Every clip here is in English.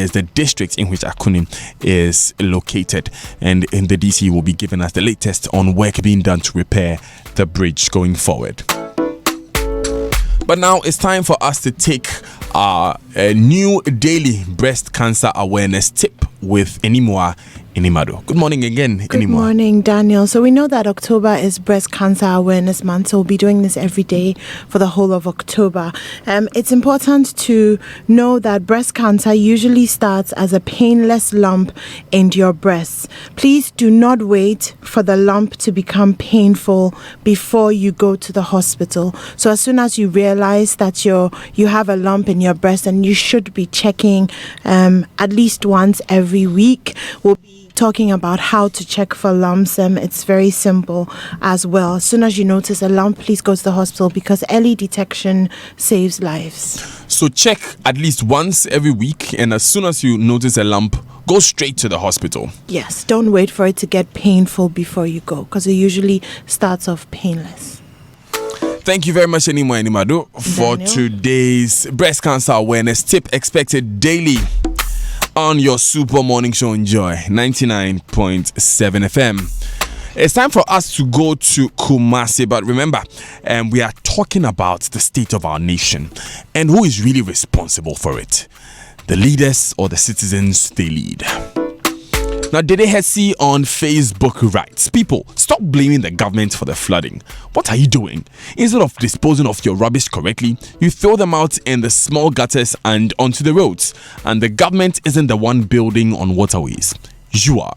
is the district in which Akunim is located. And in the DC will be giving us the latest on work being done to repair the bridge going forward. But now it's time for us to take a new daily breast cancer awareness tip with Enimwa Inimado. Good morning again, Enimwa. Good morning, Daniel. So we know that October is Breast Cancer Awareness Month, so we'll be doing this every day for the whole of October. It's important to know that breast cancer usually starts as a painless lump in your breast. Please do not wait for the lump to become painful before you go to the hospital. So as soon as you realize that you have a lump in your breast, and you should be checking at least once every week. We'll be talking about how to check for lumps. It's very simple as well. As soon as you notice a lump, please go to the hospital because early detection saves lives. So check at least once every week, and as soon as you notice a lump, go straight to the hospital. Yes, don't wait for it to get painful before you go, because it usually starts off painless. Thank you very much, Enimwa Inimado, for Daniel. today's breast cancer awareness tip, expected daily on your Super Morning Show on Joy 99.7 FM. It's time for us to go to Kumasi, but remember, we are talking about the state of our nation and who is really responsible for it. The leaders or the citizens they lead. Now, Dede Hesi on Facebook writes, people, stop blaming the government for the flooding. What are you doing? Instead of disposing of your rubbish correctly, you throw them out in the small gutters and onto the roads. And the government isn't the one building on waterways. You are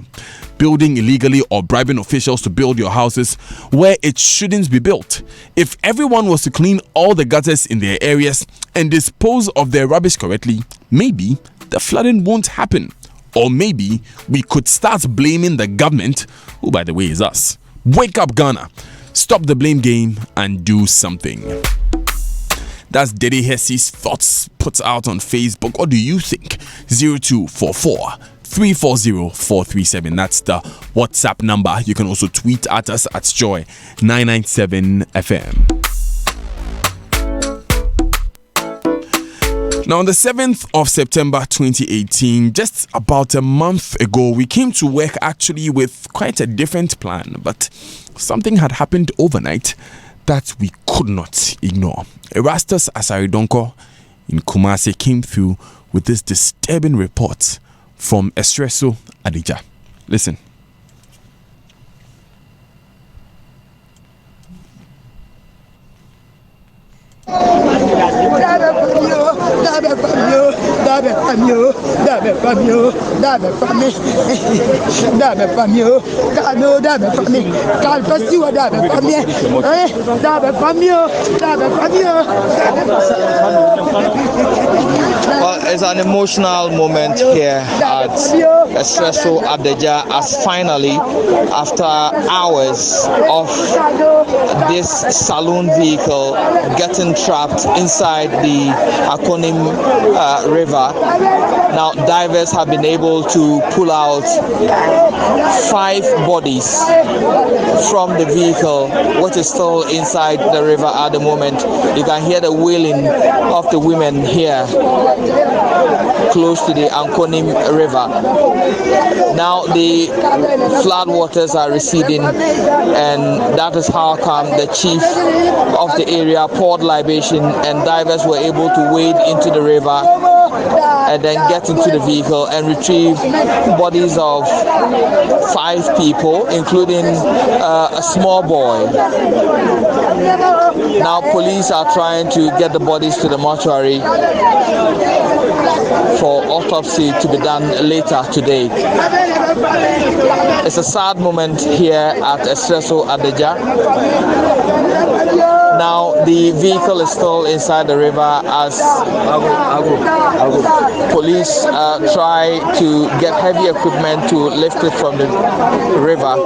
building illegally or bribing officials to build your houses where it shouldn't be built. If everyone was to clean all the gutters in their areas and dispose of their rubbish correctly, maybe the flooding won't happen. Or maybe we could start blaming the government, who by the way is us. Wake up, Ghana. Stop the blame game and do something. That's Dede Hesi's thoughts put out on Facebook. What do you think? 0244 340 437. That's the WhatsApp number. You can also tweet at us at Joy 997 FM. Now, on the 7th of September 2018, just about a month ago, we came to work actually with quite a different plan, but something had happened overnight that we could not ignore. Erastus Asaridonko in Kumasi came through with this disturbing report from Espresso Adija. Listen. Well, it's an emotional moment here at Espresso Adeja as finally, after hours of this saloon vehicle getting trapped inside the Akonim River, now divers have been able to pull out 5 bodies from the vehicle, which is still inside the river at the moment. You can hear the wailing of the women here close to the Akonim River. Now the flood waters are receding, and that is how come the chief of the area poured libation and divers were able to wade into the river and then get into the vehicle and retrieve bodies of 5 people, including a small boy. Now police are trying to get the bodies to the mortuary for autopsy to be done later today. It's a sad moment here at Espresso Adeja. Now the vehicle is still inside the river as police try to get heavy equipment to lift it from the river.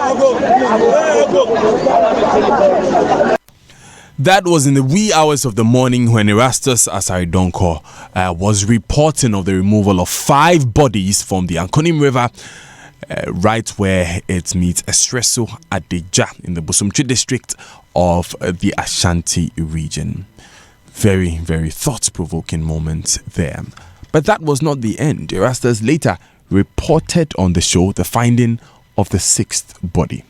That was in the wee hours of the morning when Erastus Asaridonko was reporting of the removal of 5 bodies from the Akonim River, right where it meets Espresso Adeja in the Busumtwi district of the Ashanti region. Very, very thought-provoking moment there. But that was not the end. Erastus later reported on the show the finding of the sixth body.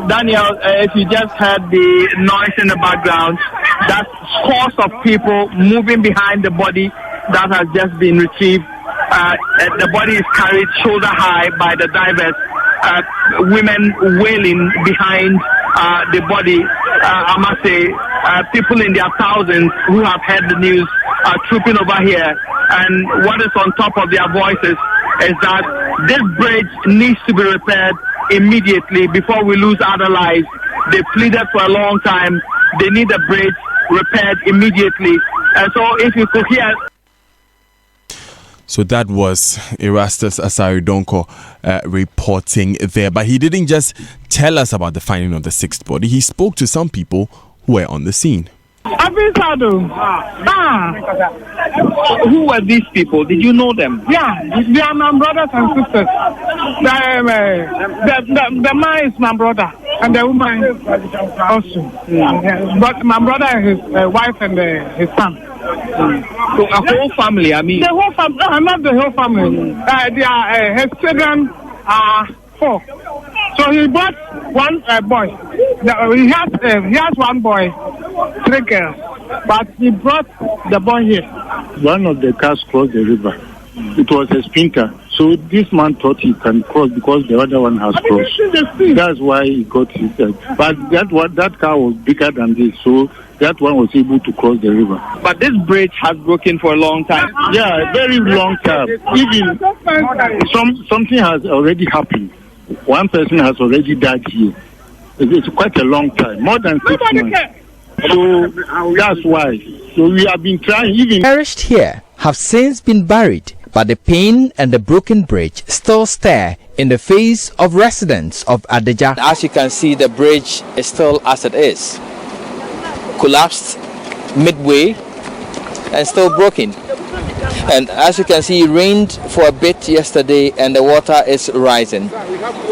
Daniel, if you just heard the noise in the background, that's scores of people moving behind the body that has just been retrieved. The body is carried shoulder high by the divers. Women wailing behind the body. I must say, people in their thousands who have heard the news are trooping over here. And what is on top of their voices is that this bridge needs to be repaired immediately before we lose other lives. They pleaded for a long time. They need the bridge repaired immediately. And so if you could hear... So that was Erastus Asare Donkor reporting there. But he didn't just tell us about the finding of the sixth body. He spoke to some people who were on the scene. Who were these people? Did you know them? Yeah, they are my brothers and sisters. The man is my brother, and the woman also. But my brother and his wife and his son. So a whole family, I mean? The whole family, not the whole family. His children are 4. So he brought one boy. He has one boy, 3 girls. But he brought the boy here. One of the cars crossed the river. It was a sprinter. So this man thought he can cross because the other one has crossed. That's why he got his head. But that car was bigger than this. So that one was able to cross the river. But this bridge has broken for a long time. Yeah, a very long time. Even something has already happened. One person has already died here. It's quite a long time, more than 6 months. So that's why. So we have been trying. Even perished here have since been buried, but the pain and the broken bridge still stare in the face of residents of Adagya. As you can see, the bridge is still as it is, collapsed midway and still broken. And as you can see, it rained for a bit yesterday and the water is rising.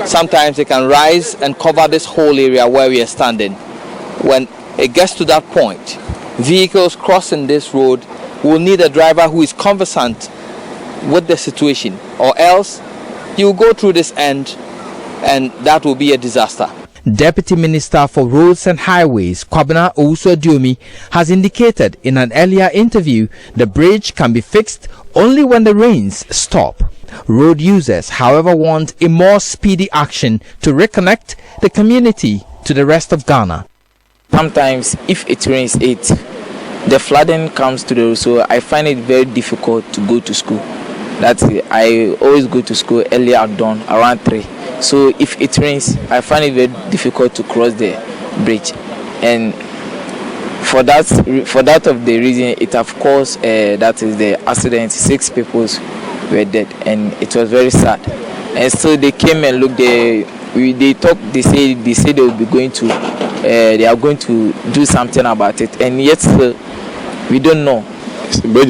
Sometimes it can rise and cover this whole area where we are standing. When it gets to that point, vehicles crossing this road will need a driver who is conversant with the situation, or else you will go through this end and that will be a disaster. Deputy Minister for Roads and Highways, Kwabena Owusu-Aduomi, has indicated in an earlier interview the bridge can be fixed only when the rains stop. Road users, however, want a more speedy action to reconnect the community to the rest of Ghana. Sometimes if it rains the flooding comes to the road, so I find it very difficult to go to school. That's it. I always go to school early at dawn, around 3. So if it rains, I find it very difficult to cross the bridge. And for that of the reason, it of course that is the accident. 6 people were dead, and it was very sad. And so they came and looked. They talked. They say they will be going to. They are going to do something about it, and yet still, we don't know. Both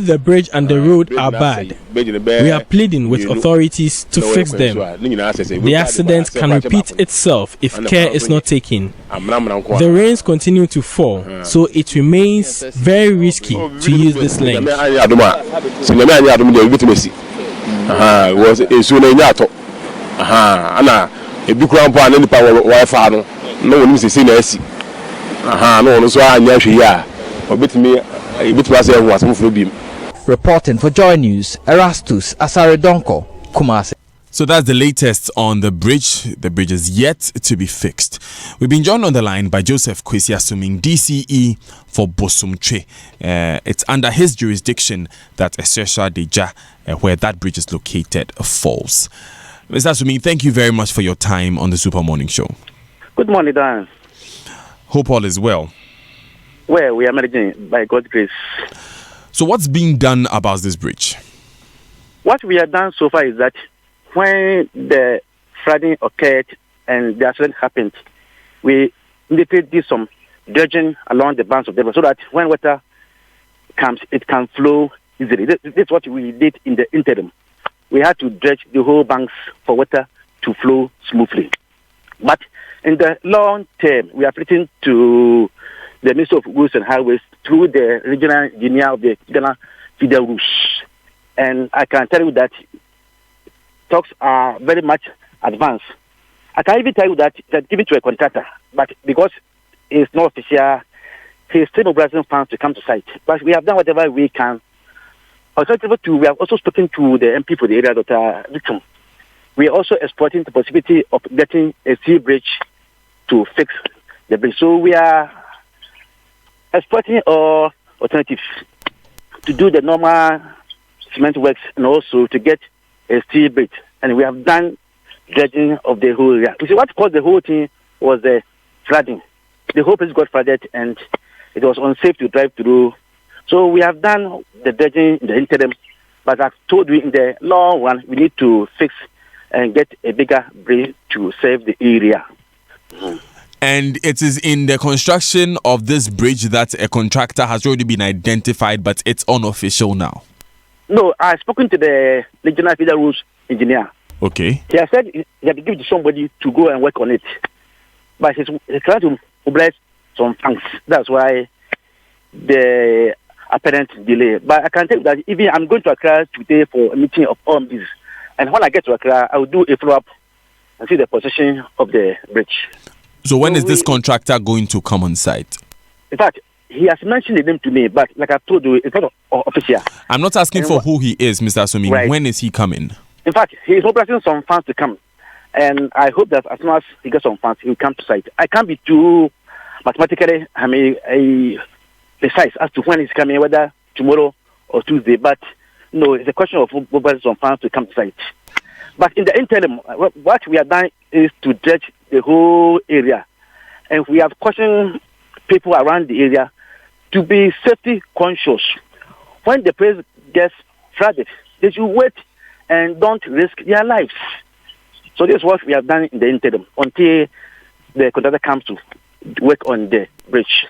the bridge and the road are bad. We are pleading with authorities to fix them. The accident can repeat itself if care is not taken. The rains continue to fall, so it remains very risky to use this lane. Reporting for Joy News, Erastus Asare Donkor, Kumasi. So that's the latest on the bridge. The bridge is yet to be fixed. We've been joined on the line by Joseph Kwesi Assuming, DCE for Bosumtwe. It's under his jurisdiction that Esesha Deja, where that bridge is located, falls. Mr. Assuming, thank you very much for your time on the Super Morning Show. Good morning, Dan. Hope all is well. Well, we are managing by God's grace. So what's being done about this bridge? What we have done so far is that when the flooding occurred and the accident happened, we immediately did some dredging along the banks of the river so that when water comes, it can flow easily. This is what we did in the interim. we had to dredge the whole banks for water to flow smoothly. But in the long term, we are written to the Ministry of Roads and Highways through the regional engineer of the Ghana Federal Roads. And I can tell you that talks are very much advanced. I can even tell you that it's given to a contractor, but because it's not official, he's still mobilizing funds to come to site. But we have done whatever we can. Alternatively, we have also spoken to the MP for the area, Dr. Victum. We are also exploring the possibility of getting a sea bridge to fix the bridge. So we are exploring all alternatives to do the normal cement works and also to get a steel bridge. And we have done dredging of the whole area. You see, what caused the whole thing was the flooding. The whole place got flooded and it was unsafe to drive through. So we have done the dredging in the interim, but I've told you in the long run, we need to fix and get a bigger bridge to save the area. And it is in the construction of this bridge that a contractor has already been identified, but it's unofficial now. No, I've spoken to the regional federal roads engineer. Okay. He has said he had to give it to somebody to go and work on it. But he's trying to mobilize some funds. That's why the apparent delay. But I can tell you that even I'm going to Accra today for a meeting of all these. And when I get to Accra, I will do a follow-up and see the position of the bridge. So when is this contractor going to come on site? In fact, he has mentioned the name to me, but like I told you, it's not official. I'm not asking for who he is, Mr. Asumi. Right. When is he coming? In fact, he's mobilizing some funds to come. And I hope that as soon as he gets some funds, he will come to site. I can't be too mathematically, precise as to when he's coming, whether tomorrow or Tuesday. But no, it's a question of mobilizing some funds to come to site. But in the interim, what we have done is to dredge the whole area. And we have cautioned people around the area to be safety conscious. When the place gets flooded, they should wait and don't risk their lives. So this is what we have done in the interim until the contractor comes to work on the bridge.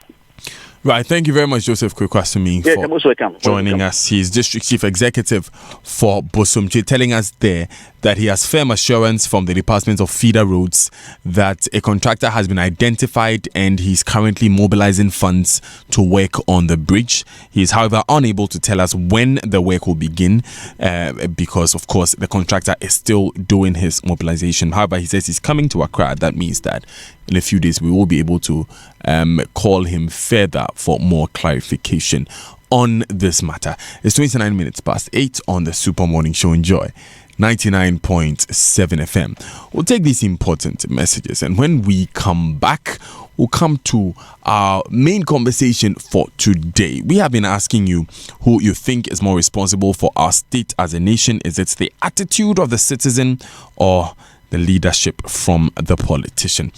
Right, thank you very much, Joseph Kwekwasumi, for joining us. He's District Chief Executive for Bosomtwe, telling us there that he has firm assurance from the Department of Feeder Roads that a contractor has been identified and he's currently mobilizing funds to work on the bridge. He is, however, unable to tell us when the work will begin because, of course, the contractor is still doing his mobilization. However, he says he's coming to Accra. That means that in a few days we will be able to call him further for more clarification on this matter. It's 29 minutes past 8 on the Super Morning Show. Enjoy 99.7 FM. We'll take these important messages, and when we come back, we'll come to our main conversation for today. We have been asking you who you think is more responsible for our state as a nation. Is it the attitude of the citizen or the leadership from the politician?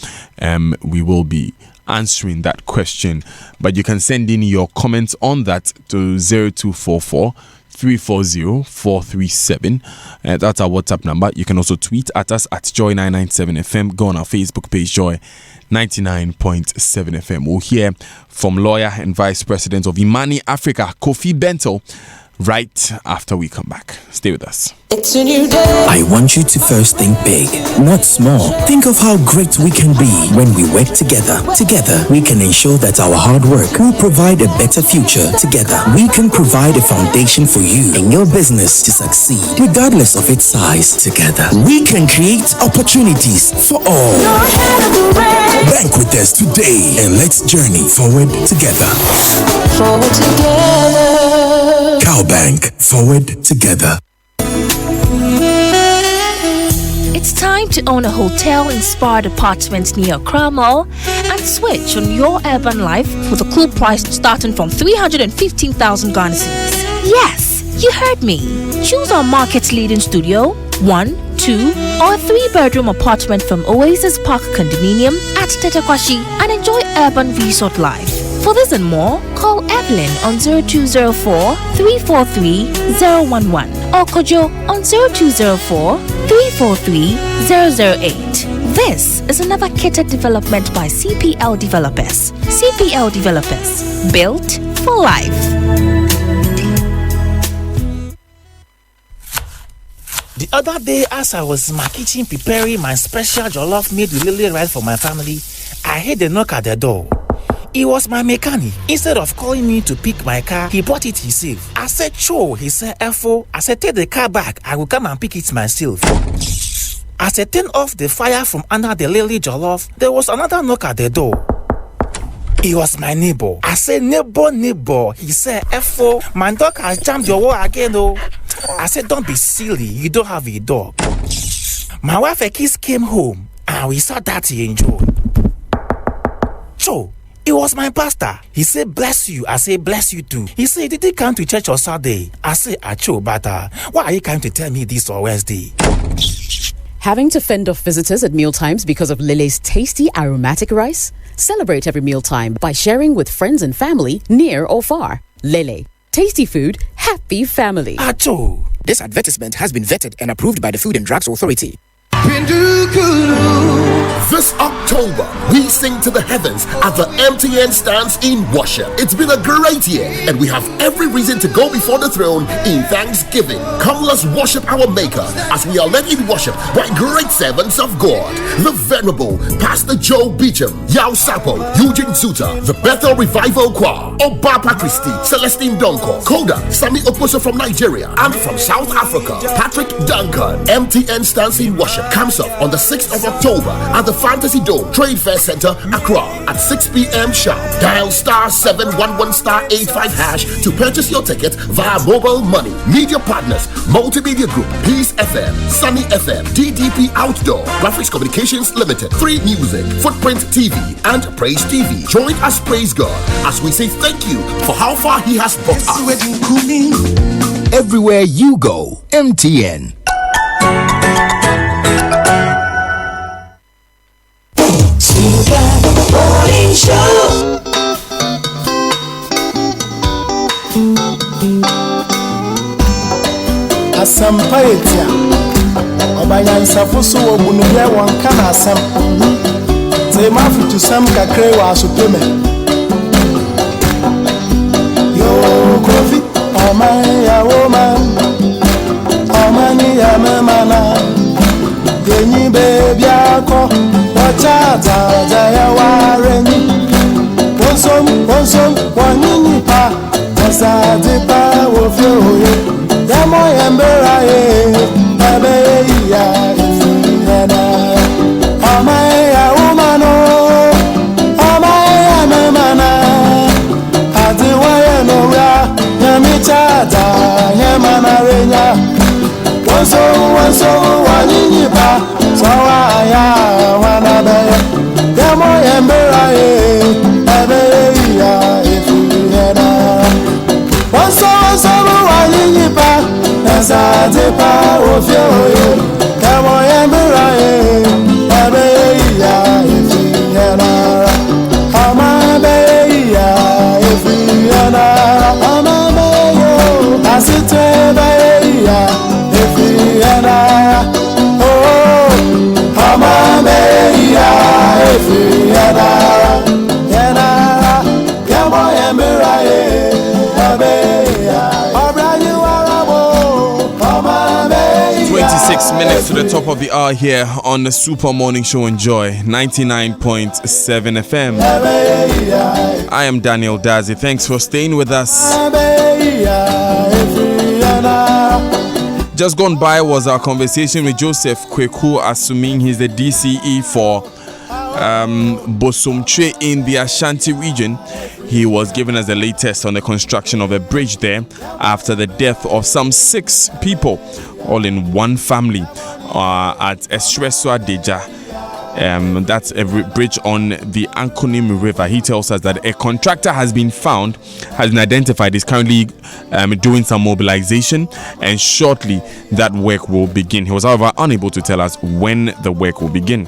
We will be answering that question, but you can send in your comments on that to 0244 340 437. That's our WhatsApp number. You can also tweet at us at Joy997FM. Go on our Facebook page, Joy 99.7 FM. We'll hear from lawyer and Vice President of Imani Africa, Kofi Bento, right after we come back. Stay with us. It's a new day. I want you to first think big, not small. Think of how great we can be when we work together. Together, we can ensure that our hard work will provide a better future. Together, we can provide a foundation for you and your business to succeed, regardless of its size. Together, we can create opportunities for all. Bank with us today and let's journey forward together. Forward together. Cowbank, forward together. It's time to own a hotel-inspired apartment near Accra Mall and switch on your urban life with a cool price starting from 315,000 Ghana cedis. Yes, you heard me. Choose our market-leading studio, 1, 2, or 3-bedroom apartment from Oasis Park Condominium at Tetekwashi and enjoy urban resort life. For this and more, call Evelyn on 0204 343 011 or Kojo on 0204 343 008. This is another catered development by CPL Developers. CPL Developers, built for life. The other day, as I was in my kitchen preparing my special jollof made with lily rice for my family, I heard a knock at the door. It was my mechanic. Instead of calling me to pick my car, he bought it himself. I said, "Sure." He said, "F-O." I said, "Take the car back. I will come and pick it myself." As I turned off the fire from under the lily jollof, there was another knock at the door. It was my neighbor. I said, neighbor. He said, "F-O, my dog has jammed your wall again, oh." I said, "Don't be silly. You don't have a dog." My wife and kids came home and we saw that he enjoyed. So, it was my pastor. He said, "Bless you." I said, "Bless you too." He said, "Did he come to church on Saturday?" I said, "Acho, but why are you coming to tell me this on Wednesday?" Having to fend off visitors at mealtimes because of Lele's tasty aromatic rice? Celebrate every mealtime by sharing with friends and family near or far. Lele. Tasty food, happy family. Acho. This advertisement has been vetted and approved by the Food and Drugs Authority. This October, we sing to the heavens at the MTN stands in worship. It's been a great year, and we have every reason to go before the throne in thanksgiving. Come, let's worship our Maker as we are led in worship by great servants of God. The Venerable Pastor Joe Beecham, Yao Sapo, Eugene Zuta, the Bethel Revival Choir, Obapa Christie, Celestine Donko, Koda, Sami Oposo from Nigeria, and from South Africa, Patrick Duncan. MTN stands in worship comes up on the 6th of October at the Fantasy Dome Trade Fair Center, Accra at 6 p.m. sharp. Dial *711*85# to purchase your ticket via mobile money. Media partners: Multimedia Group, Peace FM, Sunny FM, DDP Outdoor, Graphics Communications Limited, Free Music, Footprint TV, and Praise TV. Join us, praise God, as we say thank you for how far He has brought us. Everywhere you go, MTN. Morning Show. Asampaetia Obayansa fuso wo bunuye wonka na asam Te mafitu sam kakre wa asopeme Yo kofi omaya woman Omani ya memana Genyi baby ako Wachata jaya wareni Wonsom wanini pa Asadipa wofyoye Demo yembera ye Ebe ya ifuyena Omaya umano Omaya memana Adiwaye nora Nyamichata Nyemana renya Wonsom wanini pa Sawaya wanabe Demo yembera ye Ebe ya ifuyena Wonsom wanini pa Asadipa wofyoye Demo yembera ye Ebe ya ifuyena Amabe ya ifuyena Amabe yo Asitebe ya ifuyena Yena Yamo Yemiraye 26 minutes to the top of the hour here on the Super Morning Show on Joy 99.7 FM. I am Daniel Dazi. Thanks for staying with us. Just gone by was our conversation with Joseph Kweku, assuming he's the DCE for Bosomtwe in the Ashanti region. He was giving us the latest on the construction of a bridge there after the death of some 6 people, all in one family, at Esreso Adeja. That's a bridge on the Ankonim River. He tells us that a contractor has been identified, is currently doing some mobilization, and shortly that work will begin. He was, however, unable to tell us when the work will begin.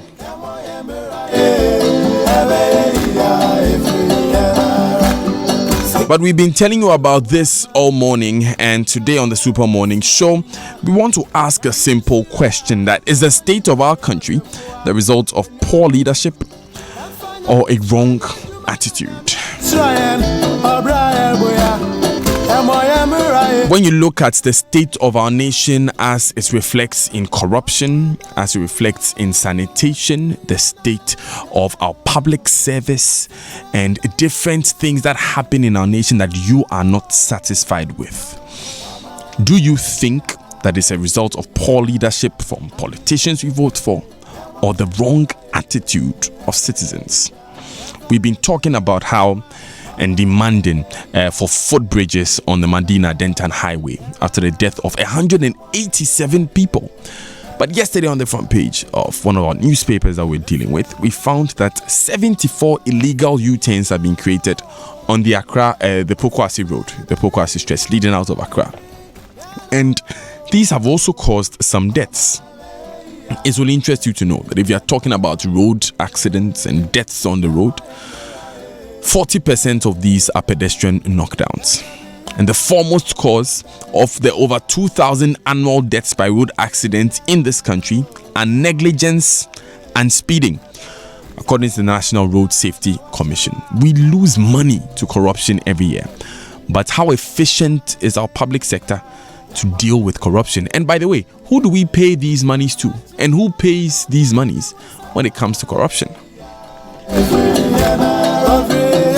But we've been telling you about this all morning, and today on the Super Morning Show, we want to ask a simple question: that is the state of our country the result of poor leadership or a wrong attitude? When you look at the state of our nation as it reflects in corruption, as it reflects in sanitation, the state of our public service, and different things that happen in our nation that you are not satisfied with, do you think that is a result of poor leadership from politicians we vote for, or the wrong attitude of citizens? We've been talking about how and demanding for footbridges on the Medina-Denton Highway after the death of 187 people. But yesterday on the front page of one of our newspapers that we're dealing with, we found that 74 illegal U-turns have been created on the the Pokwasi Road, the Pokwasi Stretch leading out of Accra. And these have also caused some deaths. It will interest you to know that if you are talking about road accidents and deaths on the road, 40% of these are pedestrian knockdowns. And the foremost cause of the over 2,000 annual deaths by road accidents in this country are negligence and speeding, according to the National Road Safety Commission. We lose money to corruption every year. But how efficient is our public sector to deal with corruption? And by the way, who do we pay these monies to? And who pays these monies when it comes to corruption?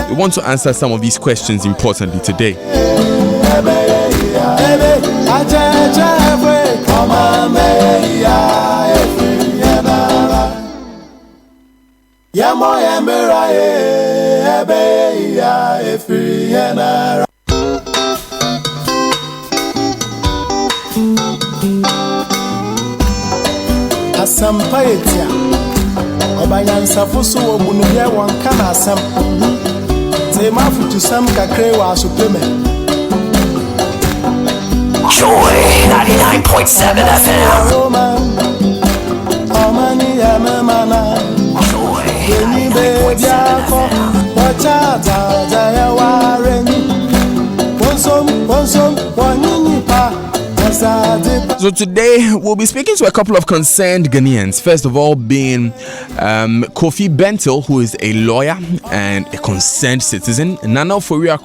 We want to answer some of these questions importantly today. Asampaetia Obanyansa fusu obunuye wonka na asam Te mafutu sam kakre wa supreme Joy 99.7 FM. Omani ya memana Joy 99.7 FM. Wacha ta ya wareni Wonsom wanyinyi pa. So today we'll be speaking to a couple of concerned Ghanaians. First of all, being Kofi Bentil, who is a lawyer and a concerned citizen. Nana Oforiwa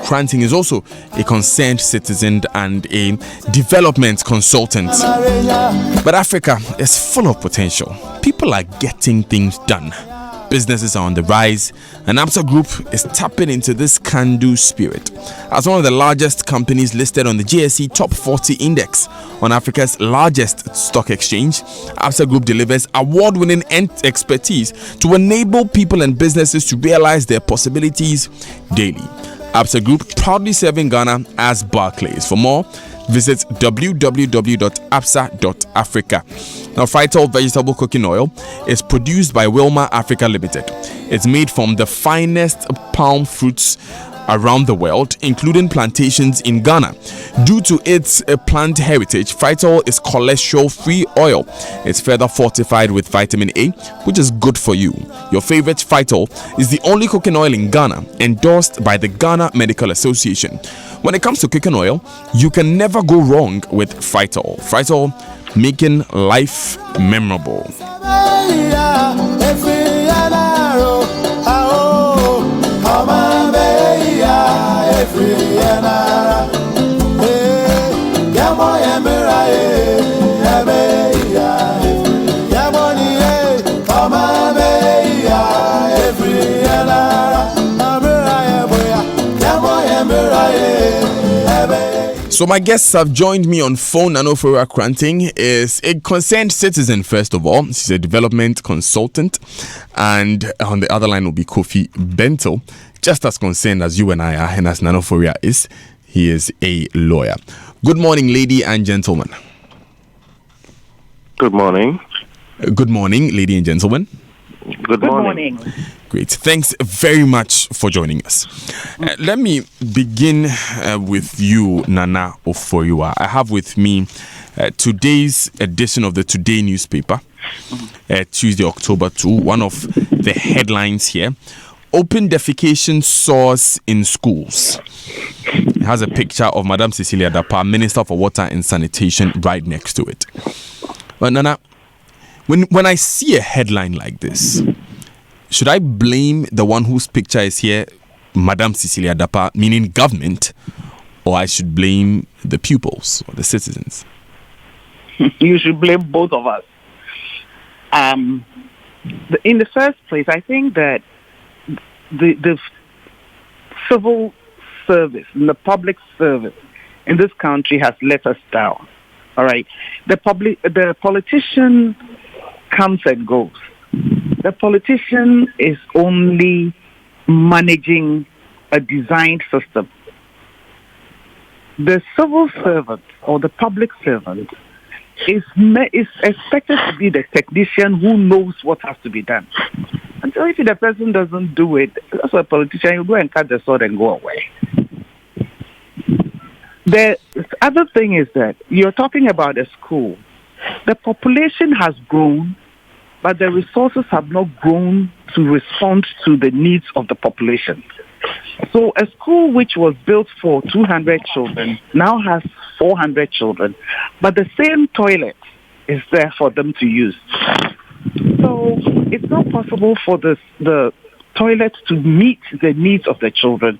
Kranting is also a concerned citizen and a development consultant. But Africa is full of potential. People are getting things done. Businesses are on the rise, and Absa Group is tapping into this can-do spirit. As one of the largest companies listed on the JSE Top 40 Index on Africa's largest stock exchange, Absa Group delivers award-winning expertise to enable people and businesses to realize their possibilities daily. Absa Group proudly serving Ghana as Barclays. For more, visit www.absa.africa. Now, Phytol vegetable cooking oil is produced by Wilmar Africa Limited. It's made from the finest palm fruits around the world, including plantations in Ghana. Due to its plant heritage, Phytol is cholesterol-free oil. It's further fortified with vitamin A, which is good for you. Your favorite Phytol is the only cooking oil in Ghana endorsed by the Ghana Medical Association. When it comes to cooking oil, you can never go wrong with Phytol. Phytol, making life memorable. So my guests have joined me on phone. Nana Oforiwa Kranting is a concerned citizen, first of all. She's a development consultant. And on the other line will be Kofi Bentil, just as concerned as you and I are, and as Nana Oforiwa is. He is a lawyer. Good morning, ladies and gentlemen. Good morning. Good morning, ladies and gentlemen. Good morning. Great. Thanks very much for joining us. Let me begin with you, Nana Oforiwa. I have with me today's edition of the Today newspaper, Tuesday, October 2. One of the headlines here: open defecation soars in schools. It has a picture of Madam Cecilia Dapa, Minister for Water and Sanitation, right next to it. But Nana, when I see a headline like this, should I blame the one whose picture is here Madam Cecilia Dapaah, meaning government, or I should blame the pupils or the citizens? You should blame both of us. In the first place, I think that the civil service and the public service in this country has let us down. All right, the politician comes and goes. The politician is only managing a designed system. The civil servant or the public servant is expected to be the technician who knows what has to be done. And so if the person doesn't do it, that's why a politician, you go and cut the sword and go away. The other thing is that you're talking about a school. The population has grown, but the resources have not grown to respond to the needs of the population. So a school which was built for 200 children now has 400 children, but the same toilet is there for them to use. So it's not possible for the toilet to meet the needs of the children.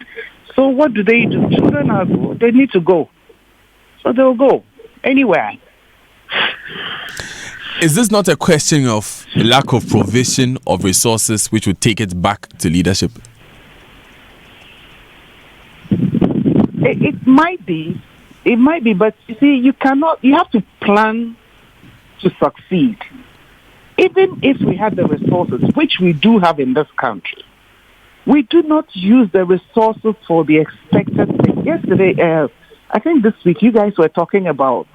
So what do? Children they need to go. So they'll go anywhere. Is this not a question of lack of provision of resources which would take it back to leadership? It might be, but you see, you have to plan to succeed. Even if we had the resources, which we do have in this country, we do not use the resources for the expected thing. Yesterday, I think this week, you guys were talking about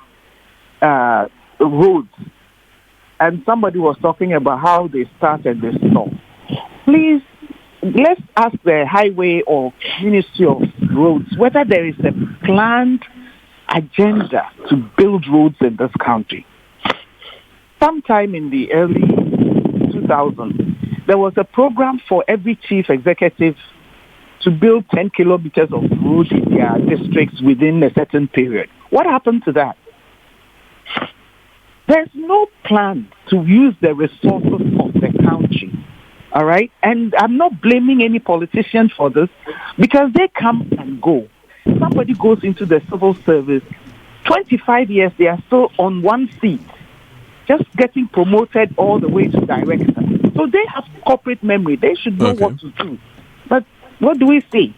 roads, and somebody was talking about how they start and they stop. Please, let's ask the highway or Ministry of Roads whether there is a planned agenda to build roads in this country. Sometime in the early 2000s, there was a program for every chief executive to build 10 kilometers of road in their districts within a certain period. What happened to that? There's no plan to use the resources of the country. All right? And I'm not blaming any politician for this because they come and go. Somebody goes into the civil service, 25 years, they are still on one seat, just getting promoted all the way to director. So they have corporate memory. They should know what to do. But what do we see?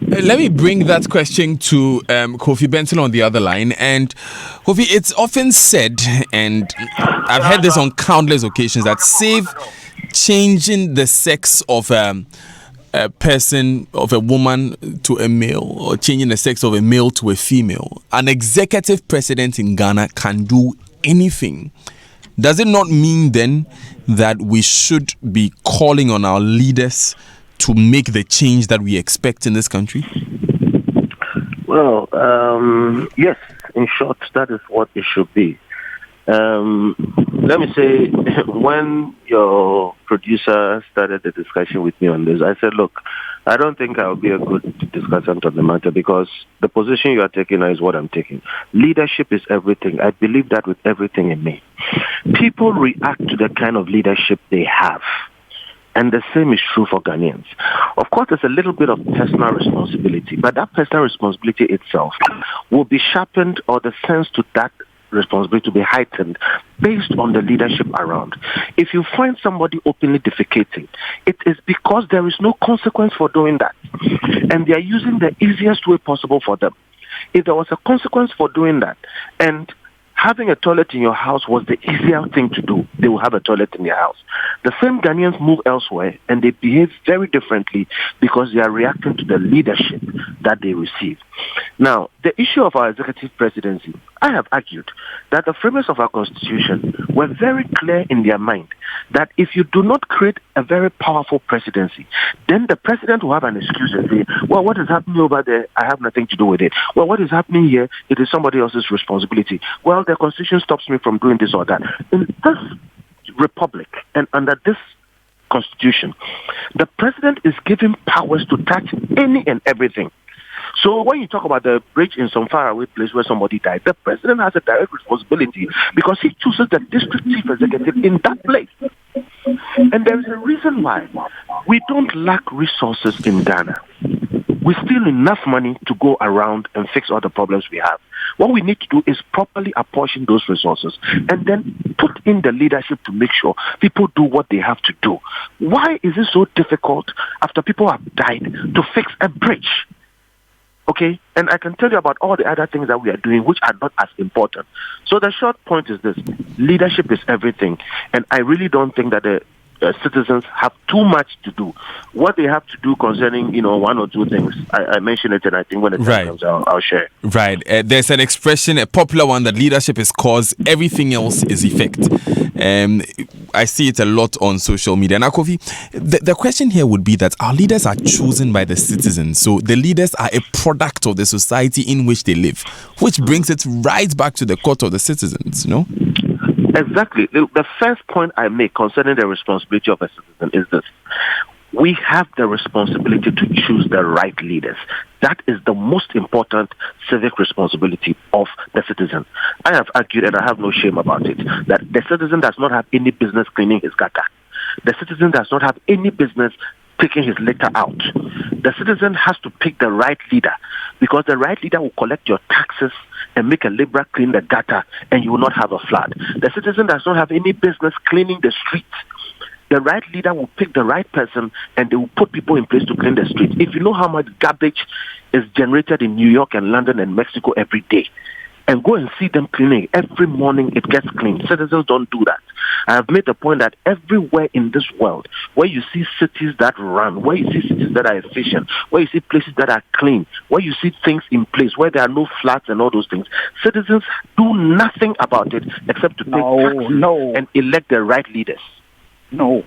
Let me bring that question to Kofi Benson on the other line. And Kofi, it's often said, and I've heard this on countless occasions, that save changing the sex of a person, of a woman to a male, or changing the sex of a male to a female, an executive president in Ghana can do anything. Does it not mean then that we should be calling on our leaders to make the change that we expect in this country? Well, yes, in short, that is what it should be. Let me say, when your producer started the discussion with me on this, I said, look, I don't think I'll be a good discussant on the matter because the position you are taking is what I'm taking. Leadership is everything. I believe that with everything in me. People react to the kind of leadership they have. And the same is true for Ghanaians. Of course, there's a little bit of personal responsibility, but that personal responsibility itself will be sharpened, or the sense to that responsibility to be heightened based on the leadership around. If you find somebody openly defecating, it is because there is no consequence for doing that. And they are using the easiest way possible for them. If there was a consequence for doing that, and having a toilet in your house was the easier thing to do, they will have a toilet in their house. The same Ghanaians move elsewhere and they behave very differently because they are reacting to the leadership that they receive. Now, the issue of our executive presidency, I have argued that the framers of our constitution were very clear in their mind that if you do not create a very powerful presidency, then the president will have an excuse and say, well, what is happening over there? I have nothing to do with it. Well, what is happening here? It is somebody else's responsibility. Well, the constitution stops me from doing this or that. In this republic and under this constitution, the president is given powers to touch any and everything. So when you talk about the bridge in some faraway place where somebody died, the president has a direct responsibility because he chooses the district chief executive in that place. And there is a reason why We don't lack resources in Ghana. We still enough money to go around and fix all the problems we have. What we need to do is properly apportion those resources and then put in the leadership to make sure people do what they have to do. Why is it so difficult after people have died to fix a bridge? Okay, and I can tell you about all the other things that we are doing which are not as important. So the short point is this: leadership is everything, and I really don't think that the citizens have too much to do. What they have to do concerning, one or two things, I mentioned it, and I think when the time comes, I'll share. Right. There's an expression, a popular one, that leadership is cause, everything else is effect. I see it a lot on social media. Now, Kofi, the question here would be that our leaders are chosen by the citizens. So the leaders are a product of the society in which they live, which brings it right back to the court of the citizens, no? Exactly. The first point I make concerning the responsibility of a citizen is this: we have the responsibility to choose the right leaders. That is the most important civic responsibility of the citizen. I have argued, and I have no shame about it, that the citizen does not have any business cleaning his gutter. The citizen does not have any business taking his litter out. The citizen has to pick the right leader, because the right leader will collect your taxes and make a Libra clean the gutter, and you will not have a flood. The citizen does not have any business cleaning the streets. The right leader will pick the right person, and they will put people in place to clean the streets. If you know how much garbage is generated in New York and London and Mexico every day, and go and see them cleaning. Every morning it gets cleaned. Citizens don't do that. I have made the point that everywhere in this world, where you see cities that run, where you see cities that are efficient, where you see places that are clean, where you see things in place, where there are no floods and all those things, citizens do nothing about it except to pay taxes and elect the right leaders. No.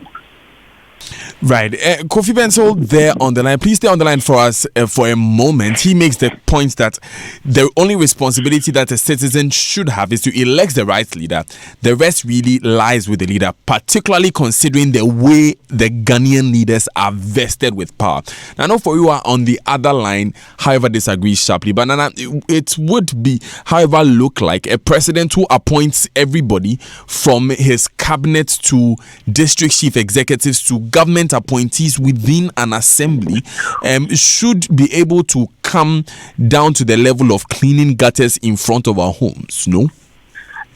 Right. Kofi Bensol there on the line. Please stay on the line for us for a moment. He makes the point that the only responsibility that a citizen should have is to elect the right leader. The rest really lies with the leader, particularly considering the way the Ghanaian leaders are vested with power. Now, I know for you are on the other line, however, disagree sharply. But Nana, it would be, however, look like a president who appoints everybody from his cabinet to district chief executives to government appointees within an assembly should be able to come down to the level of cleaning gutters in front of our homes, no?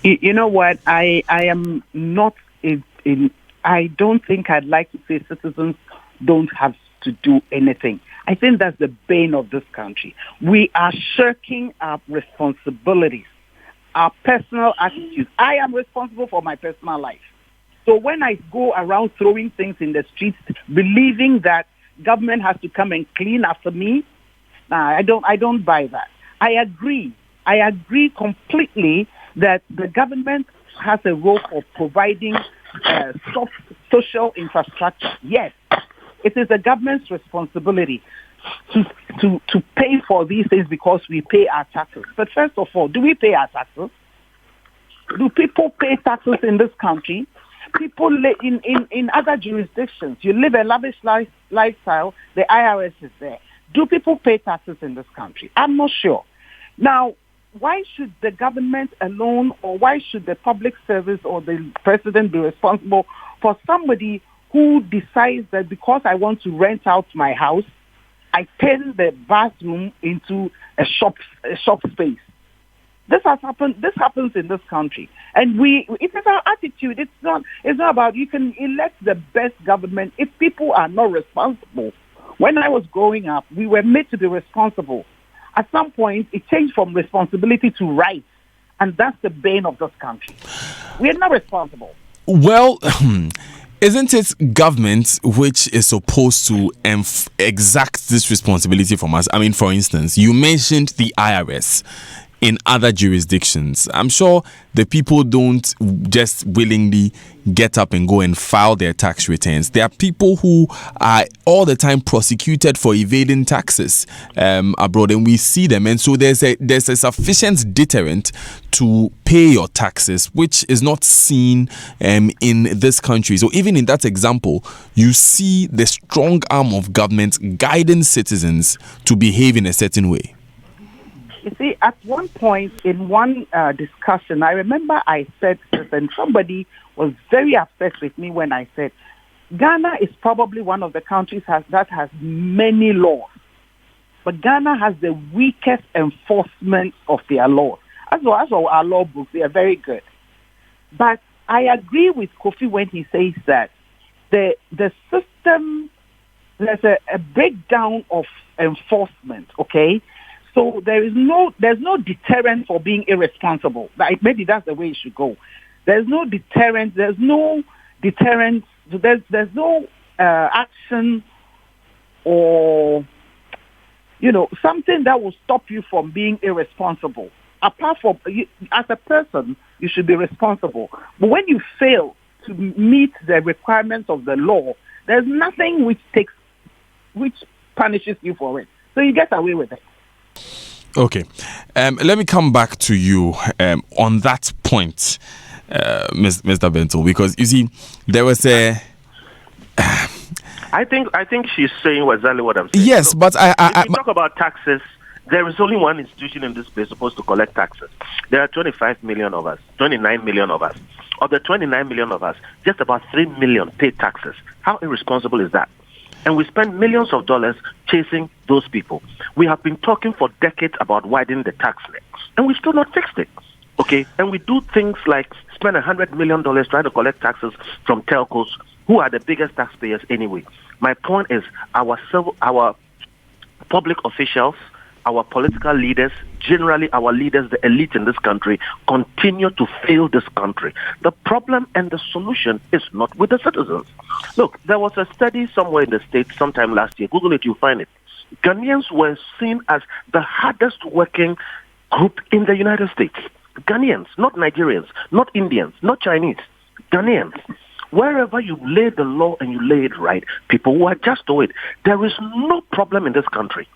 You know what? I am not I don't think I'd like to say citizens don't have to do anything. I think that's the bane of this country. We are shirking our responsibilities, our personal attitudes. I am responsible for my personal life. So when I go around throwing things in the streets, believing that government has to come and clean after me, I don't buy that. I agree completely that the government has a role for providing social infrastructure. Yes, it is the government's responsibility to pay for these things because we pay our taxes. But first of all, do we pay our taxes? Do people pay taxes in this country? People live in other jurisdictions. You live a lavish lifestyle, the IRS is there. Do people pay taxes in this country? I'm not sure. Now, why should the government alone, or why should the public service or the president be responsible for somebody who decides that because I want to rent out my house, I turn the bathroom into a shop space? This happens in this country, and it is our attitude. It's not about, you can elect the best government if people are not responsible. When I was growing up, we were made to be responsible. At some point, it changed from responsibility to rights, and that's the bane of this country. We are not responsible. Well, isn't it government which is supposed to exact this responsibility from us? I mean, for instance, you mentioned the IRS. In other jurisdictions, I'm sure the people don't just willingly get up and go and file their tax returns. There are people who are all the time prosecuted for evading taxes abroad, and we see them. And so there's a sufficient deterrent to pay your taxes, which is not seen in this country. So even in that example, you see the strong arm of government guiding citizens to behave in a certain way. You see, at one point in one discussion, I remember I said this, and somebody was very upset with me when I said, Ghana is probably one of the countries that has many laws, but Ghana has the weakest enforcement of their laws. As well as our law books, they are very good. But I agree with Kofi when he says that the system, there's a breakdown of enforcement, okay? So there's no deterrent for being irresponsible. Maybe that's the way it should go. There's no deterrent. There's no action or, something that will stop you from being irresponsible. Apart from, as a person, you should be responsible. But when you fail to meet the requirements of the law, there's nothing which punishes you for it. So you get away with it. Okay. Let me come back to you on that point, Mr. Bento, because you see, there was a... I think she's saying exactly what I'm saying. Yes, so, but if we talk about taxes, there is only one institution in this place supposed to collect taxes. There are 25 million of us, 29 million of us. Of the 29 million of us, just about 3 million pay taxes. How irresponsible is that? And we spend millions of dollars chasing those people. We have been talking for decades about widening the tax net, and we've still not fixed it. Okay? And we do things like spend $100 million trying to collect taxes from telcos, who are the biggest taxpayers anyway. My point is our public officials, our political leaders, generally our leaders, the elite in this country, continue to fail this country. The problem and the solution is not with the citizens. Look, there was a study somewhere in the States sometime last year. Google it, you'll find it. Ghanaians were seen as the hardest working group in the United States. Ghanaians, not Nigerians, not Indians, not Chinese. Ghanaians. Wherever you lay the law and you lay it right, people will adjust to it. There is no problem in this country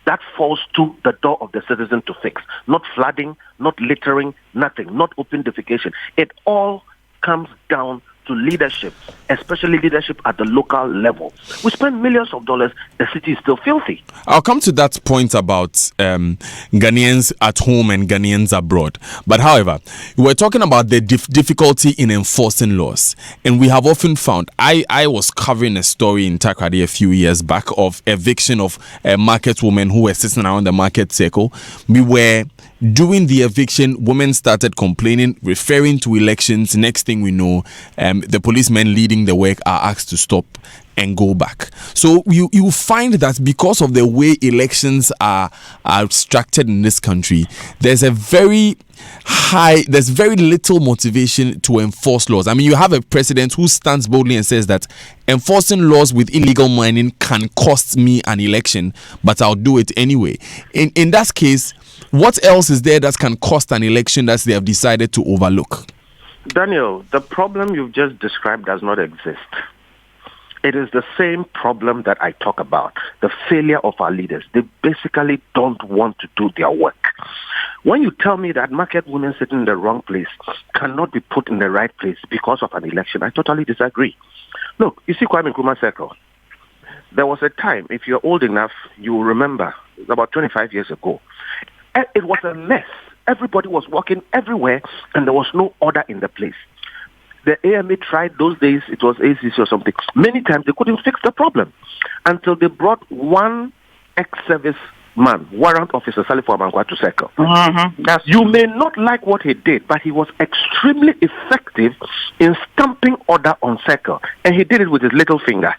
that falls to the door of the citizen to fix. Not flooding, not littering, nothing, not open defecation. It all comes down to leadership, especially leadership at the local level. We spend millions of dollars, the city is still filthy. I'll come to that point about Ghanaians at home and Ghanaians abroad. But however, we're talking about the difficulty in enforcing laws. And we have often found, I was covering a story in Takoradi a few years back of eviction of market women who were sitting around the market circle. We were doing the eviction, women started complaining, referring to elections. Next thing we know, the policemen leading the work are asked to stop and go back. So you find that because of the way elections are structured in this country, there's very little motivation to enforce laws. I mean, you have a president who stands boldly and says that enforcing laws with illegal mining can cost me an election, but I'll do it anyway. In that case, what else is there that can cost an election that they have decided to overlook? Daniel, the problem you've just described does not exist. It is the same problem that I talk about, the failure of our leaders. They basically don't want to do their work. When you tell me that market women sitting in the wrong place cannot be put in the right place because of an election, I totally disagree. Look, you see Kwame Nkrumah Circle. There was a time, if you're old enough, you will remember, about 25 years ago, it was a mess. Everybody was walking everywhere, and there was no order in the place. The AMA tried those days, it was ACC or something. Many times they couldn't fix the problem until they brought one ex-service man, Warrant Officer Salifo Amankwa, to Circle. You may not like what he did, but he was extremely effective in stamping order on Circle, and he did it with his little finger.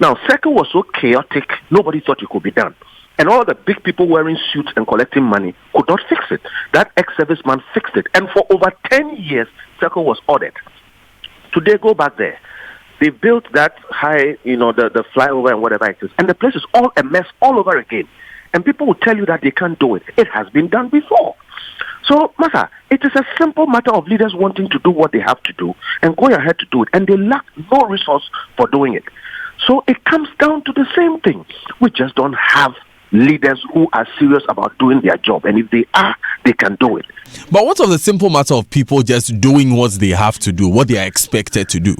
Now, Circle was so chaotic, nobody thought it could be done. And all the big people wearing suits and collecting money could not fix it. That ex-serviceman fixed it. And for over 10 years, Circle was ordered. Today, go back there. They built that high, the flyover and whatever it is. And the place is all a mess all over again. And people will tell you that they can't do it. It has been done before. So, Masa, it is a simple matter of leaders wanting to do what they have to do and going ahead to do it. And they lack no resource for doing it. So it comes down to the same thing. We just don't have leaders who are serious about doing their job, and if they are, they can do it. But what of the simple matter of people just doing what they have to do, what they are expected to do?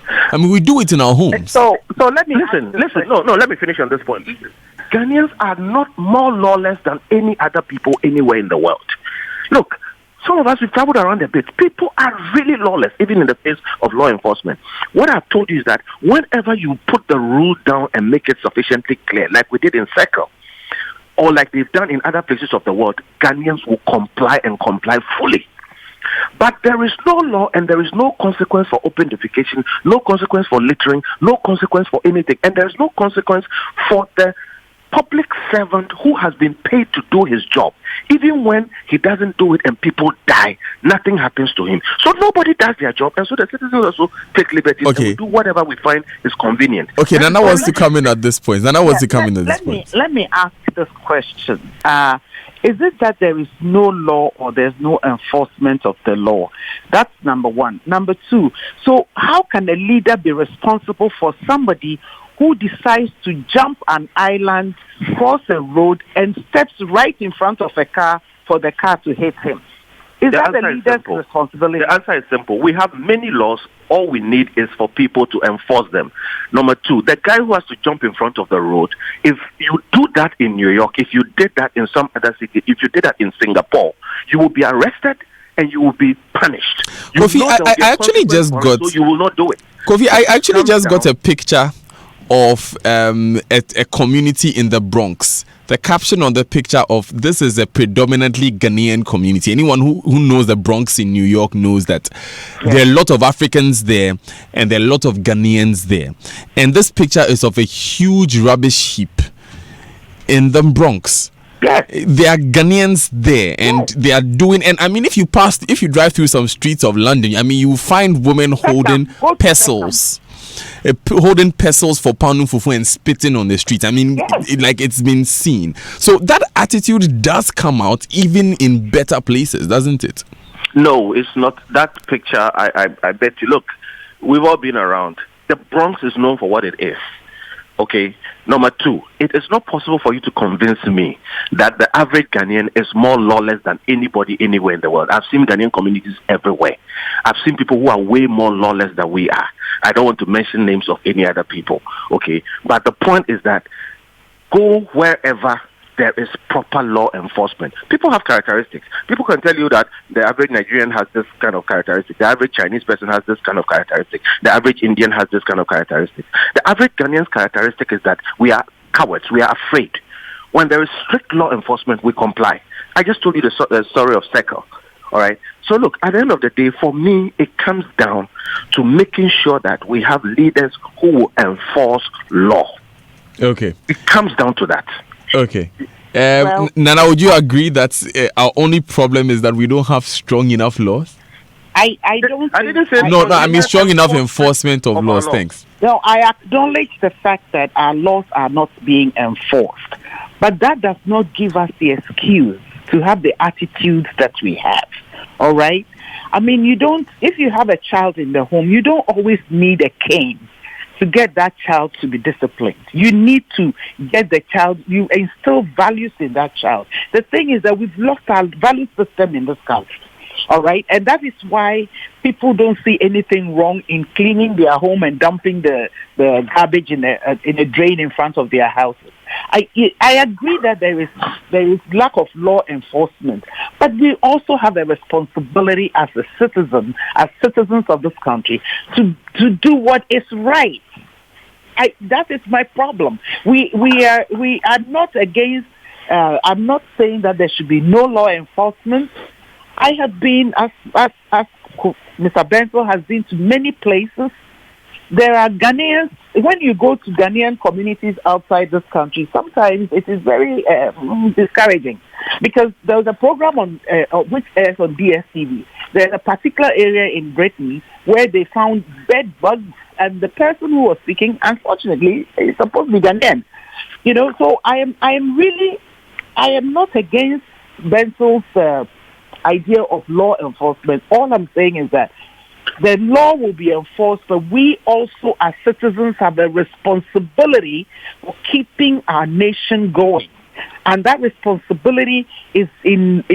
I mean, we do it in our homes. So let me listen. No, let me finish on this point. Ghanaians are not more lawless than any other people anywhere in the world. Look, Some of us, we've traveled around a bit. People are really lawless, even in the face of law enforcement. What I've told you is that whenever you put the rule down and make it sufficiently clear, like we did in Circle, or like they've done in other places of the world, Ghanaians will comply and comply fully. But there is no law and there is no consequence for open defecation, no consequence for littering, no consequence for anything. And there is no consequence for the public servant who has been paid to do his job. Even when he doesn't do it and people die, nothing happens to him. So nobody does their job, and so the citizens also take liberties and we do whatever we find is convenient. Okay, Nana wants to come in at this point. Nana wants to come in at this point. Let me ask this question. Is it that there is no law or there's no enforcement of the law? That's number one. Number two, so how can a leader be responsible for somebody who decides to jump an island, cross a road, and steps right in front of a car for the car to hit him? Is that the leader's responsibility? The answer is simple. We have many laws. All we need is for people to enforce them. Number two, the guy who has to jump in front of the road, if you do that in New York, if you did that in some other city, if you did that in Singapore, you will be arrested and you will be punished. Kofi, I actually just got... So you will not do it. Kofi, I actually just got a picture of a community in the Bronx. The caption on the picture of this is a predominantly Ghanaian community. Anyone who knows the Bronx in New York knows that there are a lot of Africans there and there are a lot of Ghanaians there. And this picture is of a huge rubbish heap in the Bronx. Yes. There are Ghanaians there and they are doing, and I mean, if you drive through some streets of London, I mean, you find women holding pestles. Holding pestles for pounding fufu and spitting on the street. I mean, it's been seen. So that attitude does come out even in better places, doesn't it? No, it's not. That picture, I bet you, look, we've all been around. The Bronx is known for what it is. Okay. Number two, it is not possible for you to convince me that the average Ghanaian is more lawless than anybody anywhere in the world. I've seen Ghanaian communities everywhere. I've seen people who are way more lawless than we are. I don't want to mention names of any other people. Okay. But the point is that go wherever there is proper law enforcement. People have characteristics. People can tell you that the average Nigerian has this kind of characteristic. The average Chinese person has this kind of characteristic. The average Indian has this kind of characteristic. The average Ghanaian's characteristic is that we are cowards. We are afraid. When there is strict law enforcement, we comply. I just told you the story of Circle. All right. So look, at the end of the day, for me, it comes down to making sure that we have leaders who will enforce law. Okay. It comes down to that. Okay. Nana, would you agree that our only problem is that we don't have strong enough laws? I don't. I didn't say no. I mean strong enough enforcement of laws. Thanks. No, I acknowledge the fact that our laws are not being enforced, but that does not give us the excuse to have the attitudes that we have. All right. I mean, you don't. If you have a child in the home, you don't always need a cane to get that child to be disciplined. You need to get the child, you instill values in that child. The thing is that we've lost our value system in this country. All right? And that is why people don't see anything wrong in cleaning their home and dumping the garbage in a drain in front of their houses. I agree that there is lack of law enforcement, but we also have a responsibility as a citizen, as citizens of this country, to do what is right. That is my problem. We are not against. I'm not saying that there should be no law enforcement. I have been, as Mr. Benson has been to many places. There are Ghanaians, when you go to Ghanaian communities outside this country, sometimes it is very discouraging because there was a program on which airs on DSTV. There's a particular area in Britain where they found bed bugs, and the person who was speaking, unfortunately, is supposed to be Ghanaian. You know, so I am not against Benson's idea of law enforcement. All I'm saying is that the law will be enforced, but we also as citizens have a responsibility for keeping our nation going. And that responsibility is seen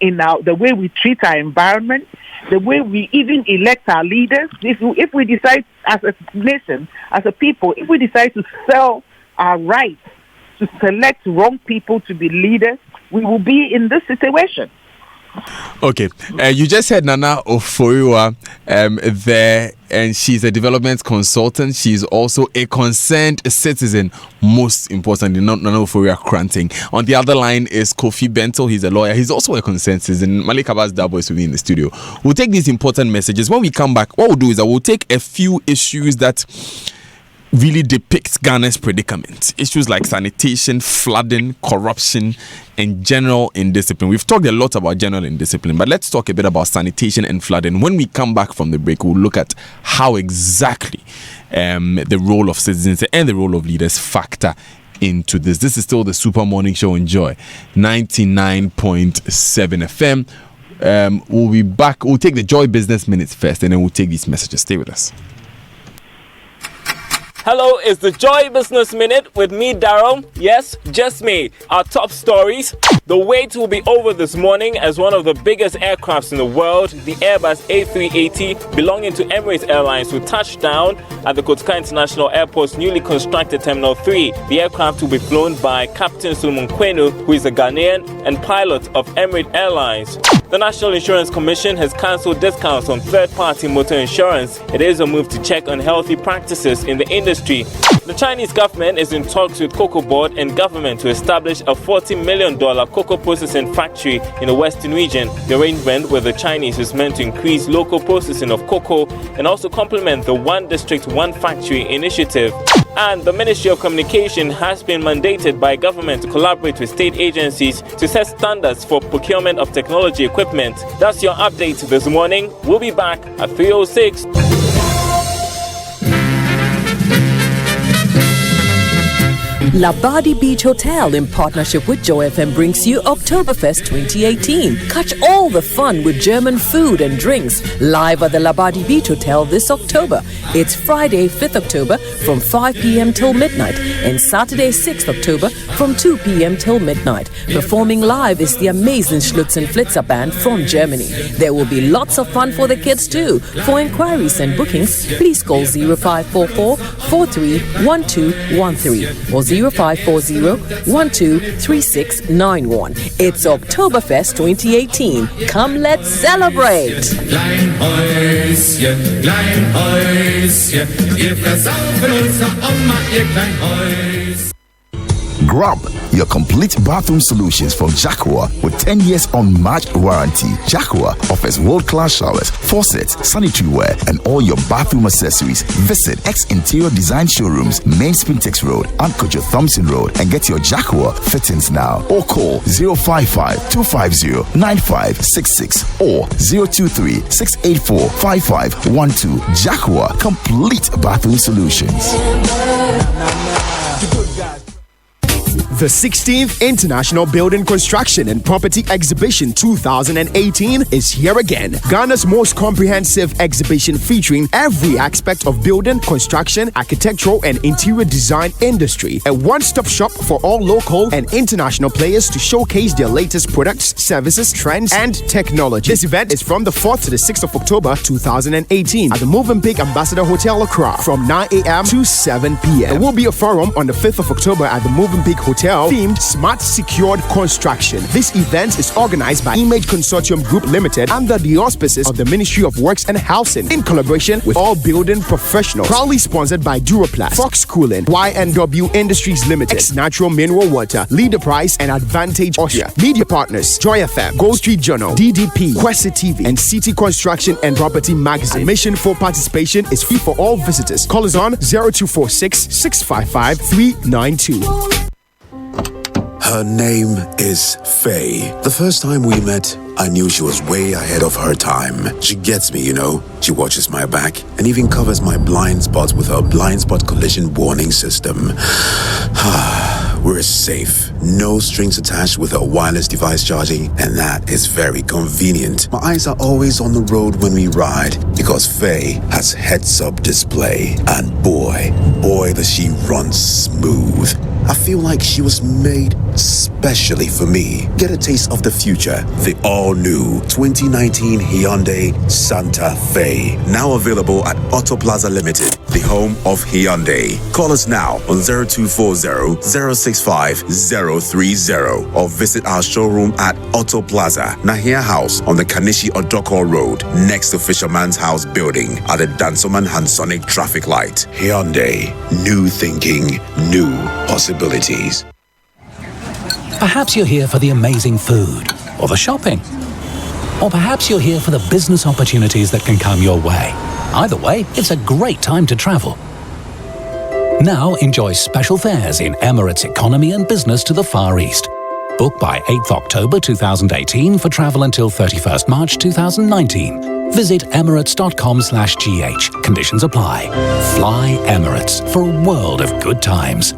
in the way we treat our environment, the way we even elect our leaders. If we decide as a nation, as a people, if we decide to sell our rights to select wrong people to be leaders, we will be in this situation. Okay, you just heard Nana Oforiwa there, and she's a development consultant. She's also a concerned citizen, most importantly, not Nana Oforiwa Kranting. On the other line is Kofi Bentel. He's a lawyer. He's also a concerned citizen. Malik Abbas Dabo is with me in the studio. We'll take these important messages. When we come back, what we'll do is that we'll take a few issues that really depicts Ghana's predicament. Issues like sanitation, flooding, corruption, and general indiscipline. We've talked a lot about general indiscipline, but let's talk a bit about sanitation and flooding. When we come back from the break, we'll look at how exactly the role of citizens and the role of leaders factor into this. This is still the Super Morning Show. Enjoy 99.7 FM. We'll be back. We'll take the Joy Business Minutes first, and then we'll take these messages. Stay with us. Hello, it's the Joy Business Minute with me, Daryl. Yes, just me. Our top stories. The wait will be over this morning as one of the biggest aircrafts in the world, the Airbus A380, belonging to Emirates Airlines, will touch down at the Kotoka International Airport's newly constructed Terminal 3. The aircraft will be flown by Captain Solomon Kwenu, who is a Ghanaian and pilot of Emirates Airlines. The National Insurance Commission has cancelled discounts on third-party motor insurance. It is a move to check unhealthy practices in the industry. The Chinese government is in talks with Cocoa Board and government to establish a $40 million cocoa processing factory in the western region. The arrangement with the Chinese is meant to increase local processing of cocoa and also complement the One District, One Factory initiative. And the Ministry of Communication has been mandated by government to collaborate with state agencies to set standards for procurement of technology equipment. That's your update this morning. We'll be back at 3:06. Labadi Beach Hotel in partnership with Joy FM brings you Oktoberfest 2018. Catch all the fun with German food and drinks live at the Labadi Beach Hotel this October. It's Friday, 5th October from 5 p.m. till midnight and Saturday, 6th October from 2 p.m. till midnight. Performing live is the amazing Schlutzen Flitzer Band from Germany. There will be lots of fun for the kids too. For inquiries and bookings, please call 0544 431213 or 0540-123691. It's Oktoberfest 2018. Come, let's celebrate! Kleinhäuschen, Kleinhäuschen, wir versaufen uns noch Oma, ihr Kleinhäuschen. Grab your complete bathroom solutions from Jacqua with 10 years unmatched warranty. Jacqua offers world-class showers, faucets, sanitary ware, and all your bathroom accessories. Visit X Interior Design Showrooms, Main Spintex Road, and Kojo Thompson Road, and get your Jacqua fittings now. Or call 055-250-9566 or 023-684-5512. Jacqua, complete bathroom solutions. The 16th International Building Construction and Property Exhibition 2018 is here again. Ghana's most comprehensive exhibition featuring every aspect of building, construction, architectural, and interior design industry. A one-stop shop for all local and international players to showcase their latest products, services, trends, and technology. This event is from the 4th to the 6th of October 2018 at the Movenpick Ambassador Hotel Accra from 9 a.m. to 7 p.m. There will be a forum on the 5th of October at the Movenpick Hotel themed Smart Secured Construction. This event is organized by Image Consortium Group Limited under the auspices of the Ministry of Works and Housing in collaboration with all building professionals. Proudly sponsored by Duraplast, Fox Cooling, YNW Industries Limited, X Natural Mineral Water, Leader Price, and Advantage Austria. Media partners Joy FM, Gold Street Journal, DDP, Kwesi TV, and City Construction and Property Magazine. Admission for participation is free for all visitors. Call us on 0246 655 392. Her name is Faye. The first time we met, I knew she was way ahead of her time. She gets me, you know. She watches my back and even covers my blind spots with her blind spot collision warning system. We're safe. No strings attached with her wireless device charging, and that is very convenient. My eyes are always on the road when we ride because Faye has heads-up display. And boy, does she run smooth. I feel like she was made specially for me. Get a taste of the future. The all-new 2019 Hyundai Santa Fe. Now available at Auto Plaza Limited, the home of Hyundai. Call us now on 0240-065-030 or visit our showroom at Auto Plaza, Nahia House on the Kanishi Odoko Road, next to Fisherman's House building at the Dansoman Hansonic traffic light. Hyundai. New thinking, new possibilities. Perhaps you're here for the amazing food or the shopping. Or perhaps you're here for the business opportunities that can come your way. Either way, it's a great time to travel. Now enjoy special fares in Emirates Economy and Business to the Far East. Book by 8th October 2018 for travel until 31st March 2019. Visit emirates.com/gh. Conditions apply. Fly Emirates for a world of good times.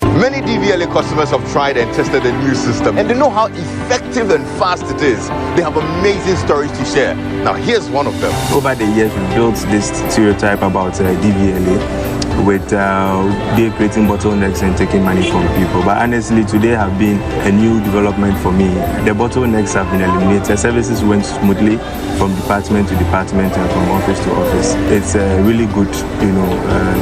Many DVLA customers have tried and tested the new system, and they know how effective and fast it is. They have amazing stories to share. Now, here's one of them. Over the years, we've built this stereotype about DVLA with they creating bottlenecks and taking money from people. But honestly, today have been a new development for me. The bottlenecks have been eliminated. Services went smoothly from department to department and from office to office. It's a really good,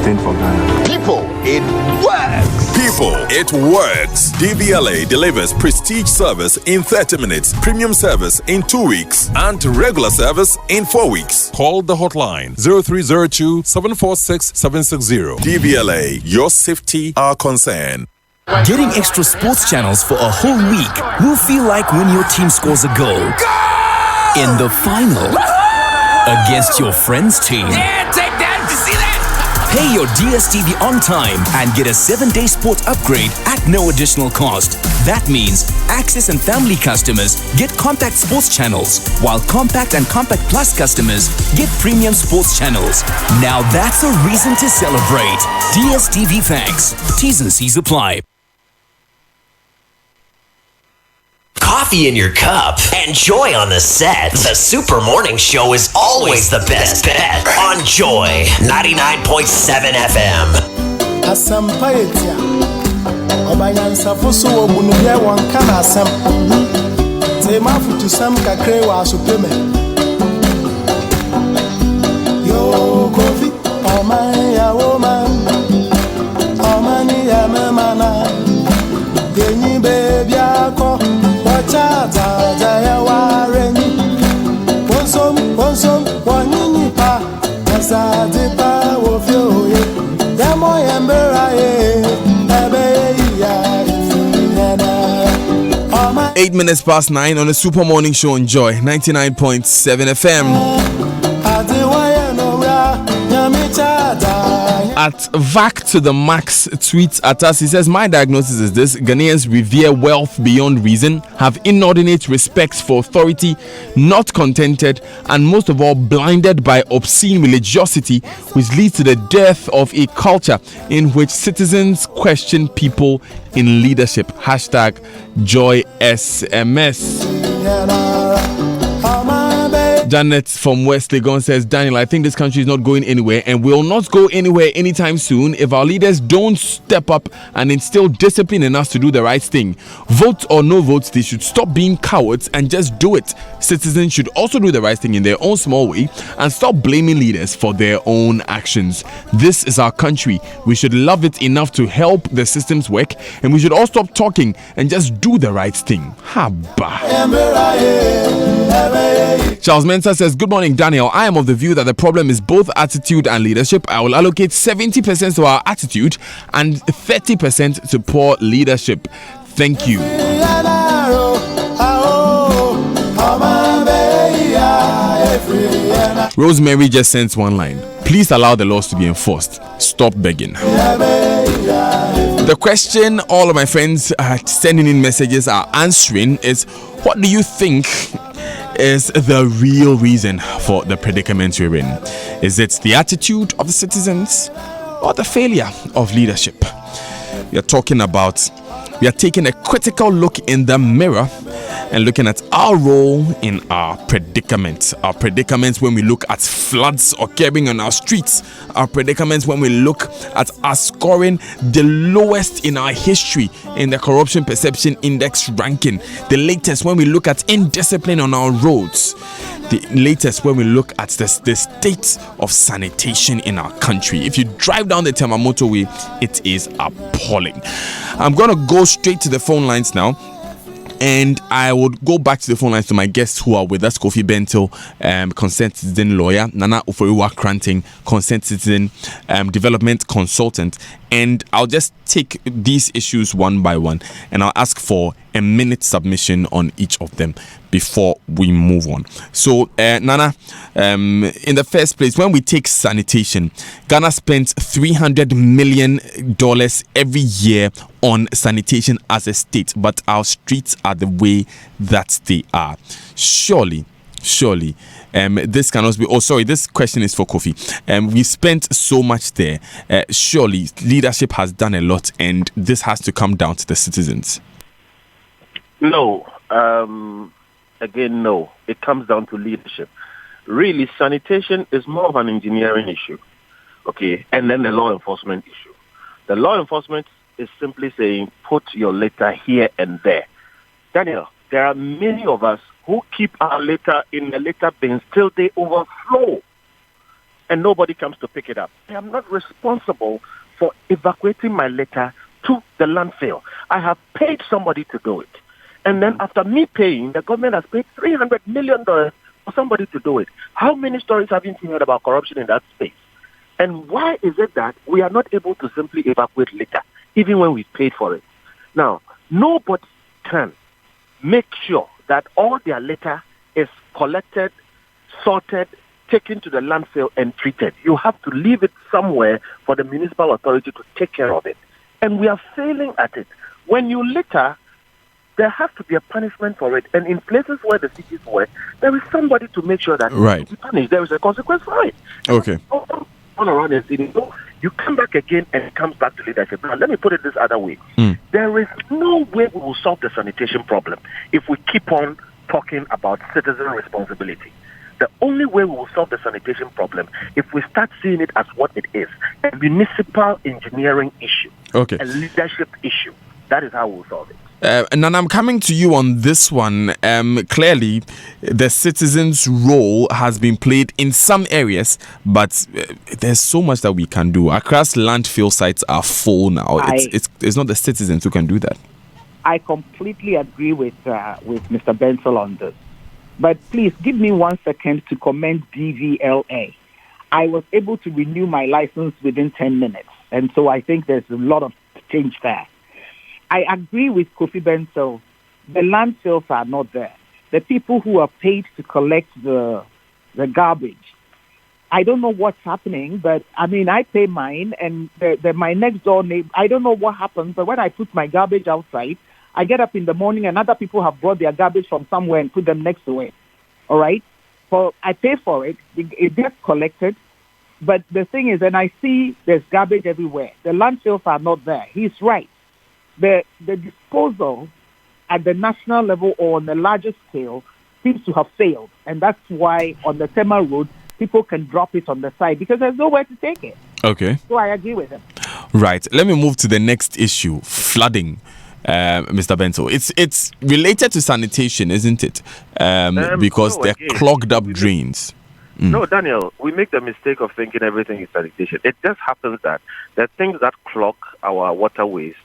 thing for Ghana. People, it works. People, it works. DVLA delivers prestige service in 30 minutes, premium service in 2 weeks, and regular service in 4 weeks. Call the hotline 0302 746 760. DVLA, your safety, our concern. Getting extra sports channels for a whole week will feel like when your team scores a goal in the final against your friend's team. Yeah, take that. Did you see that? Pay your DSTV on time and get a 7-day sport upgrade at no additional cost. That means Access and family customers get Compact Sports channels, while Compact and Compact Plus customers get premium sports channels. Now that's a reason to celebrate. DSTV thanks. T's and C's apply. Coffee in your cup and joy on the set. The Super Morning Show is always the best bet on Joy 99.7 FM. Obanyansa foso obunu ye won kana asem. Te mafutu sam kakre wa supeme. Yo kofi oman ya woman. Omani ya memana. Geni baby ako. Wacha za ya wareni. Wonsom wanini pa. Azade pa wofio ye. Yamo yembera ye. 8 minutes past 9 on the Super Morning Show on Joy 99.7 FM. At VAC to the Max tweets at us. He says, my diagnosis is this: Ghanaians revere wealth beyond reason, have inordinate respect for authority, not contented, and most of all blinded by obscene religiosity, which leads to the death of a culture in which citizens question people in leadership. Hashtag Joy SMS. Janet from West Legon says, Daniel, I think this country is not going anywhere and will not go anywhere anytime soon if our leaders don't step up and instill discipline in us to do the right thing. Vote or no votes, they should stop being cowards and just do it. Citizens should also do the right thing in their own small way and stop blaming leaders for their own actions. This is our country. We should love it enough to help the systems work, and we should all stop talking and just do the right thing. Haba. Charles Mensah says, good morning, Daniel. I am of the view that the problem is both attitude and leadership. I will allocate 70% to our attitude and 30% to poor leadership. Thank you. Rosemary just sent one line. Please allow the laws to be enforced. Stop begging. The question all of my friends sending in messages are answering is, what do you think is the real reason for the predicament we're in? Is it the attitude of the citizens or the failure of leadership? We are taking a critical look in the mirror and looking at our role in our predicaments. Our predicaments when we look at floods occurring on our streets. Our predicaments when we look at us scoring the lowest in our history in the Corruption Perception Index ranking. The latest when we look at indiscipline on our roads. The latest when we look at the state of sanitation in our country. If you drive down the Tema motorway, it is appalling. I'm going to go straight to the phone lines now. And I would go back to the phone lines to my guests who are with us. Kofi Bento, concerned citizen lawyer. Nana Uforiwa Kranting, concerned citizen development consultant. And I'll just take these issues one by one. And I'll ask for a minute submission on each of them before we move on. So, Nana, in the first place, when we take sanitation, Ghana spends $300 million every year on sanitation as a state, but our streets are the way that they are. Surely, this cannot be. Oh, sorry, this question is for Kofi. We spent so much there. Surely, leadership has done a lot, and this has to come down to the citizens. No. Again, no. It comes down to leadership. Really, sanitation is more of an engineering issue, okay, and then the law enforcement issue. The law enforcement is simply saying, put your litter here and there. Daniel, there are many of us who keep our litter in the litter bins till they overflow, and nobody comes to pick it up. I am not responsible for evacuating my litter to the landfill. I have paid somebody to do it. And then after me paying, the government has paid $300 million for somebody to do it. How many stories haven't you heard about corruption in that space? And why is it that we are not able to simply evacuate litter, even when we paid for it? Now, nobody can make sure that all their litter is collected, sorted, taken to the landfill and treated. You have to leave it somewhere for the municipal authority to take care of it. And we are failing at it. When you litter, there has to be a punishment for it. And in places where the cities work, there is somebody to make sure that it is punished. There is a consequence for it. Okay. All around the city. So you come back again and it comes back to leadership. Now, let me put it this other way. There is no way we will solve the sanitation problem if we keep on talking about citizen responsibility. The only way we will solve the sanitation problem if we start seeing it as what it is, a municipal engineering issue, a leadership issue. That is how we'll solve it. And I'm coming to you on this one. Clearly, the citizens' role has been played in some areas, but there's so much that we can do. Accra's landfill sites are full now. It's not the citizens who can do that. I completely agree with Mr. Bensel on this. But please give me 1 second to commend DVLA. I was able to renew my license within 10 minutes. And so I think there's a lot of change there. I agree with Kofi Bensel. The landfills are not there. The people who are paid to collect the garbage, I don't know what's happening, but I mean, I pay mine, and my next door neighbor, I don't know what happens, but when I put my garbage outside, I get up in the morning and other people have brought their garbage from somewhere and put them next to it. All right? So I pay for it. It gets collected. But the thing is, and I see there's garbage everywhere. The landfills are not there. He's right. The disposal at the national level or on the larger scale seems to have failed. And that's why on the Tema Road, people can drop it on the side because there's nowhere to take it. Okay. So I agree with him. Right. Let me move to the next issue, flooding. Mr. Bento, it's related to sanitation, isn't it? Because they're clogged up drains. No, Daniel, we make the mistake of thinking everything is sanitation. It just happens that there are things that clog our waterways,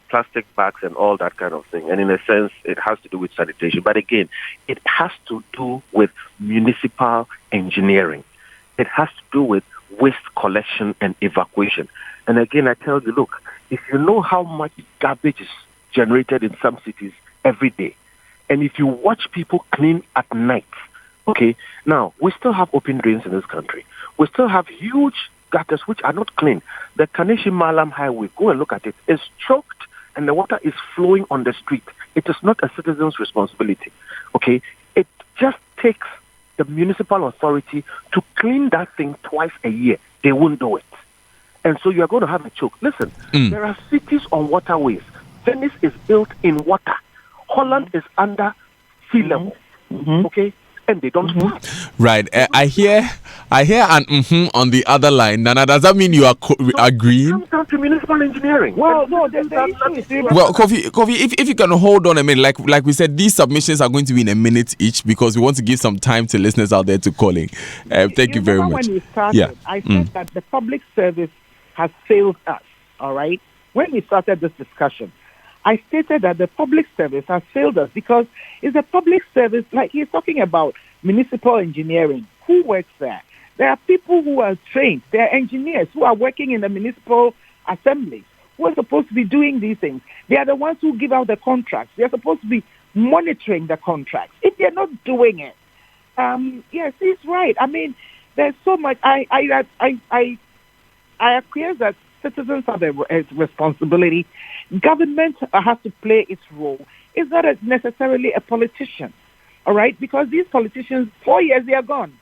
plastic bags and all that kind of thing. And in a sense, it has to do with sanitation. But again, it has to do with municipal engineering. It has to do with waste collection and evacuation. And again, I tell you, look, if you know how much garbage is generated in some cities every day, and if you watch people clean at night, okay, now, we still have open drains in this country. We still have huge gutters which are not clean. The Kaneshi Malam Highway, go and look at it, is choked and the water is flowing on the street. It is not a citizen's responsibility, okay? It just takes the municipal authority to clean that thing twice a year. They won't do it. And so you're going to have a choke. Listen, there are cities on waterways. Venice is built in water. Holland is under C-level. Okay? And they don't start. Right. I hear an on the other line. Nana, does that mean you are agreeing? Comes down to municipal engineering. Well, no, the issue is... Well, Kofi, if you can hold on a minute, like we said, these submissions are going to be in a minute each because we want to give some time to listeners out there to calling. Thank you very much. When we started, I said that the public service has failed us, all right? When we started this discussion, I stated that the public service has failed us because it's a public service, like he's talking about municipal engineering. Who works there? There are people who are trained. There are engineers who are working in the municipal assemblies who are supposed to be doing these things. They are the ones who give out the contracts. They are supposed to be monitoring the contracts. If they're not doing it, yes, he's right. I mean, there's so much. I acquiesce that citizens have a responsibility. Government has to play its role. It's not necessarily a politician, all right? Because these politicians, 4 years, they are gone.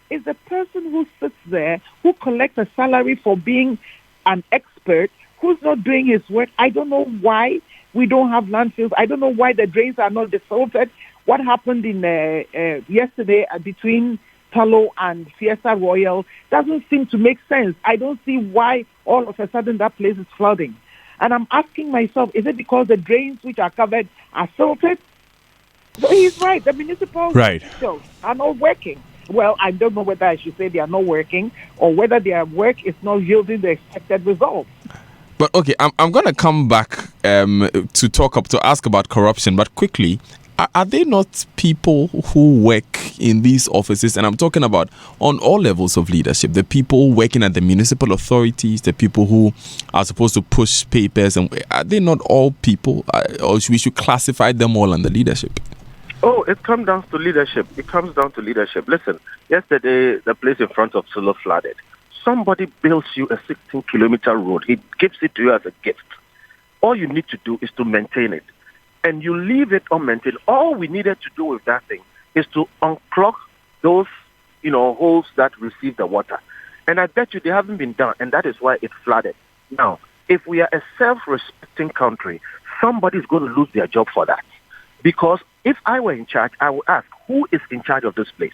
It's the person who sits there, who collects a salary for being an expert, who's not doing his work. I don't know why we don't have landfills. I don't know why the drains are not desalted. What happened in yesterday between Talo and Fiesta Royal doesn't seem to make sense. I don't see why all of a sudden that place is flooding. And I'm asking myself, is it because the drains which are covered are silted? So he's right. The municipal officials are not working. Well, I don't know whether I should say they are not working or whether their work is not yielding the expected results. But okay, I'm going to come back to ask about corruption, but quickly, are they not people who work in these offices? And I'm talking about on all levels of leadership, the people working at the municipal authorities, the people who are supposed to push papers. And are they not all people? Or we should classify them all under leadership? Oh, it comes down to leadership. Listen, yesterday, the place in front of Sulu flooded. Somebody builds you a 16-kilometer road. He gives it to you as a gift. All you need to do is to maintain it. And you leave it unmaintained. All we needed to do with that thing is to unclog those, holes that receive the water. And I bet you they haven't been done, and that is why it flooded. Now, if we are a self-respecting country, somebody's going to lose their job for that. Because if I were in charge, I would ask, who is in charge of this place?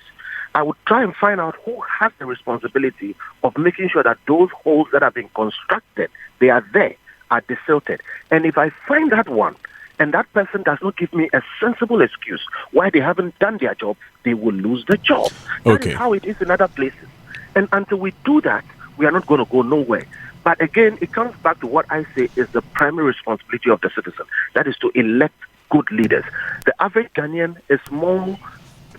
I would try and find out who has the responsibility of making sure that those holes that have been constructed, they are there, are desilted. And if I find that one, and that person does not give me a sensible excuse why they haven't done their job, they will lose the job. That is how it is in other places. And until we do that, we are not going to go nowhere. But again, it comes back to what I say is the primary responsibility of the citizen. That is to elect good leaders. The average Ghanaian is more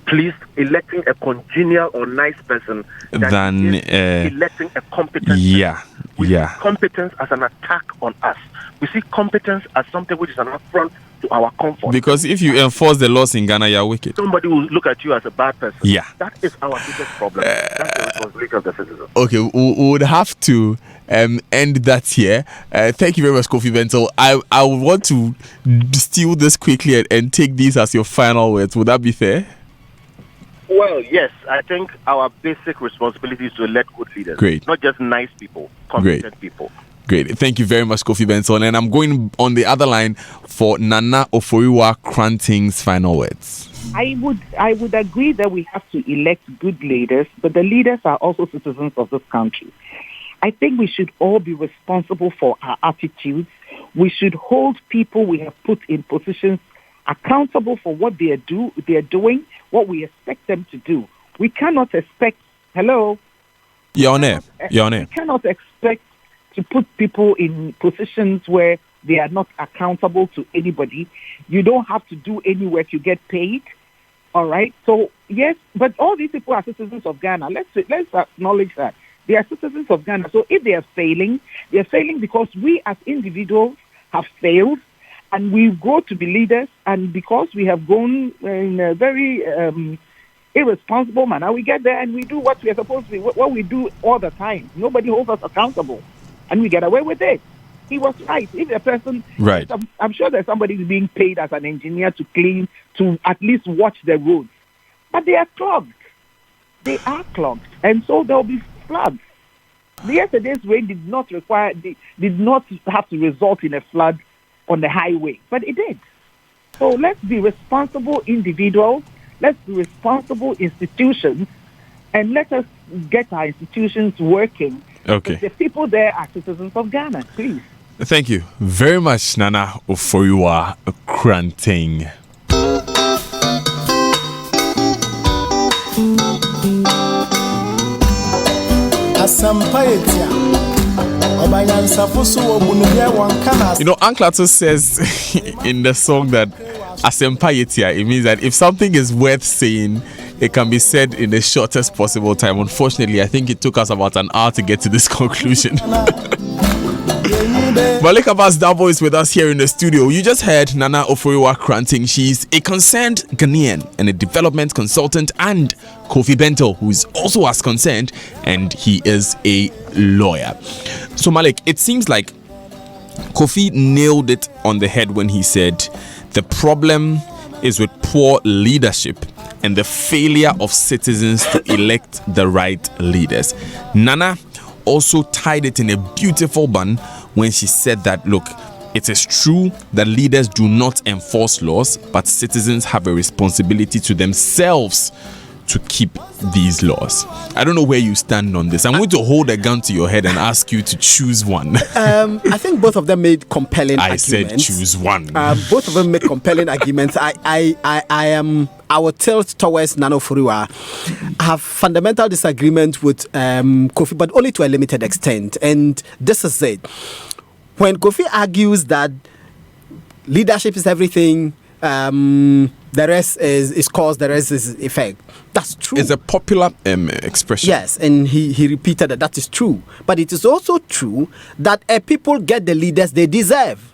pleased electing a congenial or nice person than electing a competent person. We see competence as an attack on us. We see competence as something which is an affront to our comfort. Because if you enforce the laws in Ghana, you're wicked. Somebody will look at you as a bad person. Yeah. That is our biggest problem. That's the responsibility of the citizen. Okay, we would have to end that here. Thank you very much, Kofi Bentil. I would want to steal this quickly and take these as your final words. Would that be fair? Well, yes. I think our basic responsibility is to elect good leaders. Great. Not just nice people, competent people. Great. Thank you very much, Kofi Benson. And I'm going on the other line for Nana Oforiwa Kranting's final words. I would agree that we have to elect good leaders, but the leaders are also citizens of this country. I think we should all be responsible for our attitudes. We should hold people we have put in positions accountable for what they are doing, what we expect them to do. We cannot expect... Hello? You're on air. We cannot expect to put people in positions where they are not accountable to anybody. You don't have to do any work, you get paid. All right? So, yes, but all these people are citizens of Ghana. Let's acknowledge that. They are citizens of Ghana. So if they are failing because we as individuals have failed and we grow to be leaders, and because we have grown in a very irresponsible manner, we get there and we do what we are supposed to do, what we do all the time. Nobody holds us accountable. And we get away with it. He was right. If a person, right. I'm sure that somebody is being paid as an engineer to clean, to at least watch the roads. But they are clogged. And so there will be floods. Yesterday's rain did not have to result in a flood on the highway, but it did. So let's be responsible individuals, let's be responsible institutions, and let us get our institutions working. Okay. The people there are citizens of Ghana, please. Thank you very much, Nana Oforiwa Kranting. You know, Anklato says in the song that Asempayetia, it means that if something is worth saying, it can be said in the shortest possible time. Unfortunately, I think it took us about an hour to get to this conclusion. Malik Abbas Dabo is with us here in the studio. You just heard Nana Oforiwa Kranting. She's a concerned Ghanaian and a development consultant, and Kofi Bento, who is also as concerned, and he is a lawyer. So Malik, it seems like Kofi nailed it on the head when he said the problem is with poor leadership and the failure of citizens to elect the right leaders. Nana also tied it in a beautiful bun when she said that, look, it is true that leaders do not enforce laws, but citizens have a responsibility to themselves to keep these laws. I don't know where you stand on this. I'm going to hold a gun to your head and ask you to choose one. I think both of them made compelling arguments. I said choose one. Both of them made compelling arguments. I will tilt towards Nana Oforiwa. I have fundamental disagreement with Kofi, but only to a limited extent. And this is it. When Kofi argues that leadership is everything, the rest is cause, the rest is effect. That's true. It's a popular expression. Yes, and he repeated that is true. But it is also true that people get the leaders they deserve,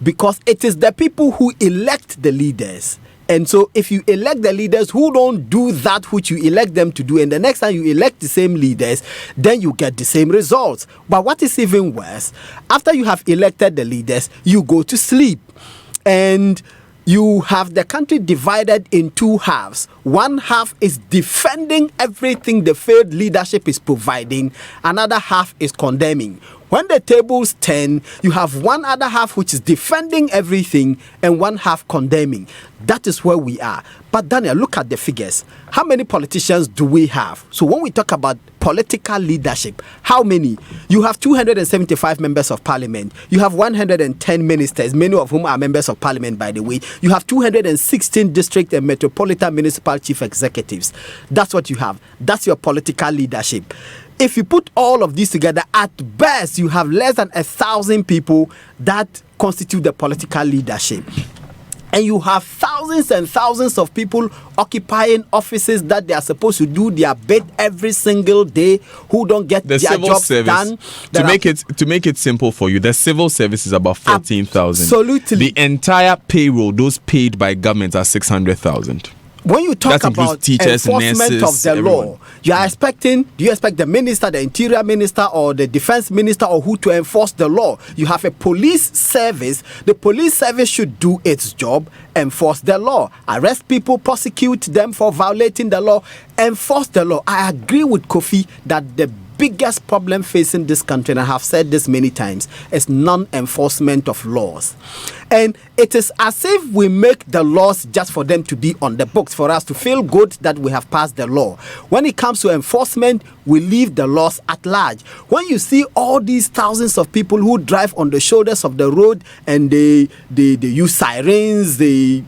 because it is the people who elect the leaders. And so if you elect the leaders who don't do that which you elect them to do, and the next time you elect the same leaders, then you get the same results. But what is even worse, after you have elected the leaders, you go to sleep. And you have the country divided in two halves. One half is defending everything the failed leadership is providing. Another half is condemning. When the tables turn, you have one other half which is defending everything and one half condemning. That is where we are. But Daniel, look at the figures. How many politicians do we have? So when we talk about political leadership, how many? You have 275 members of parliament. You have 110 ministers, many of whom are members of parliament, by the way. You have 216 district and metropolitan municipal chief executives. That's what you have. That's your political leadership. If you put all of these together, at best, you have less than 1,000 people that constitute the political leadership. And you have thousands and thousands of people occupying offices that they are supposed to do their bit every single day, who don't get their jobs done. To make it simple for you, the civil service is about 14,000. Absolutely. The entire payroll, those paid by government, are 600,000. When you talk about teachers, enforcement nurses, of the everyone. law, do you expect the minister, the interior minister, or the defense minister, or who to enforce the law? You have a police service. The police service should do its job, enforce the law, arrest people, prosecute them for violating the law, enforce the law. I agree with Kofi that the biggest problem facing this country, and I have said this many times, is non-enforcement of laws. And it is as if we make the laws just for them to be on the books, for us to feel good that we have passed the law. When it comes to enforcement, we leave the laws at large. When you see all these thousands of people who drive on the shoulders of the road and they use sirens, they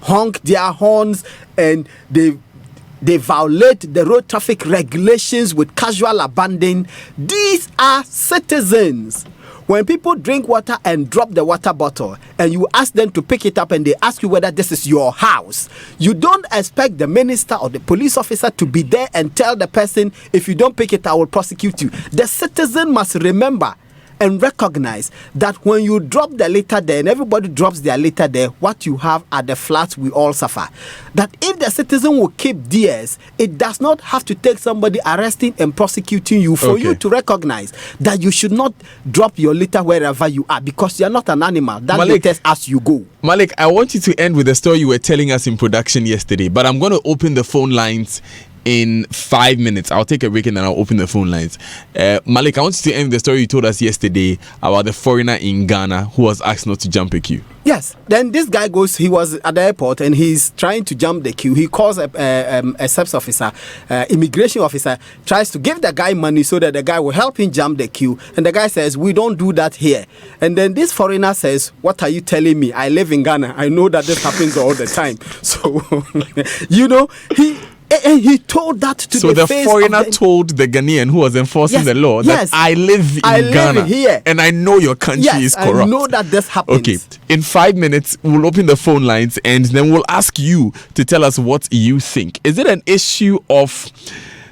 honk their horns, and they violate the road traffic regulations with casual abandon. These are citizens. When people drink water and drop the water bottle and you ask them to pick it up and they ask you whether this is your house, you don't expect the minister or the police officer to be there and tell the person, if you don't pick it, I will prosecute you. The citizen must remember and recognize that when you drop the litter there and everybody drops their litter there, what you have are the floods we all suffer. That if the citizen will keep theirs, it does not have to take somebody arresting and prosecuting you for you to recognize that you should not drop your litter wherever you are, because you are not an animal. That litters as you go. Malik, I want you to end with the story you were telling us in production yesterday, but I'm going to open the phone lines in 5 minutes. I'll take a break and then I'll open the phone lines. Malik, I want you to end the story you told us yesterday about the foreigner in Ghana who was asked not to jump a queue. Yes. Then this guy he was at the airport and he's trying to jump the queue. He calls a SEPS officer, immigration officer, tries to give the guy money so that the guy will help him jump the queue. And the guy says, we don't do that here. And then this foreigner says, what are you telling me? I live in Ghana. I know that this happens all the time. So, he told that to the face. So the foreigner told the Ghanaian who was enforcing the law that I live in Ghana here. And I know your country is corrupt. I know that this happens. Okay, in 5 minutes, we'll open the phone lines and then we'll ask you to tell us what you think. Is it an issue of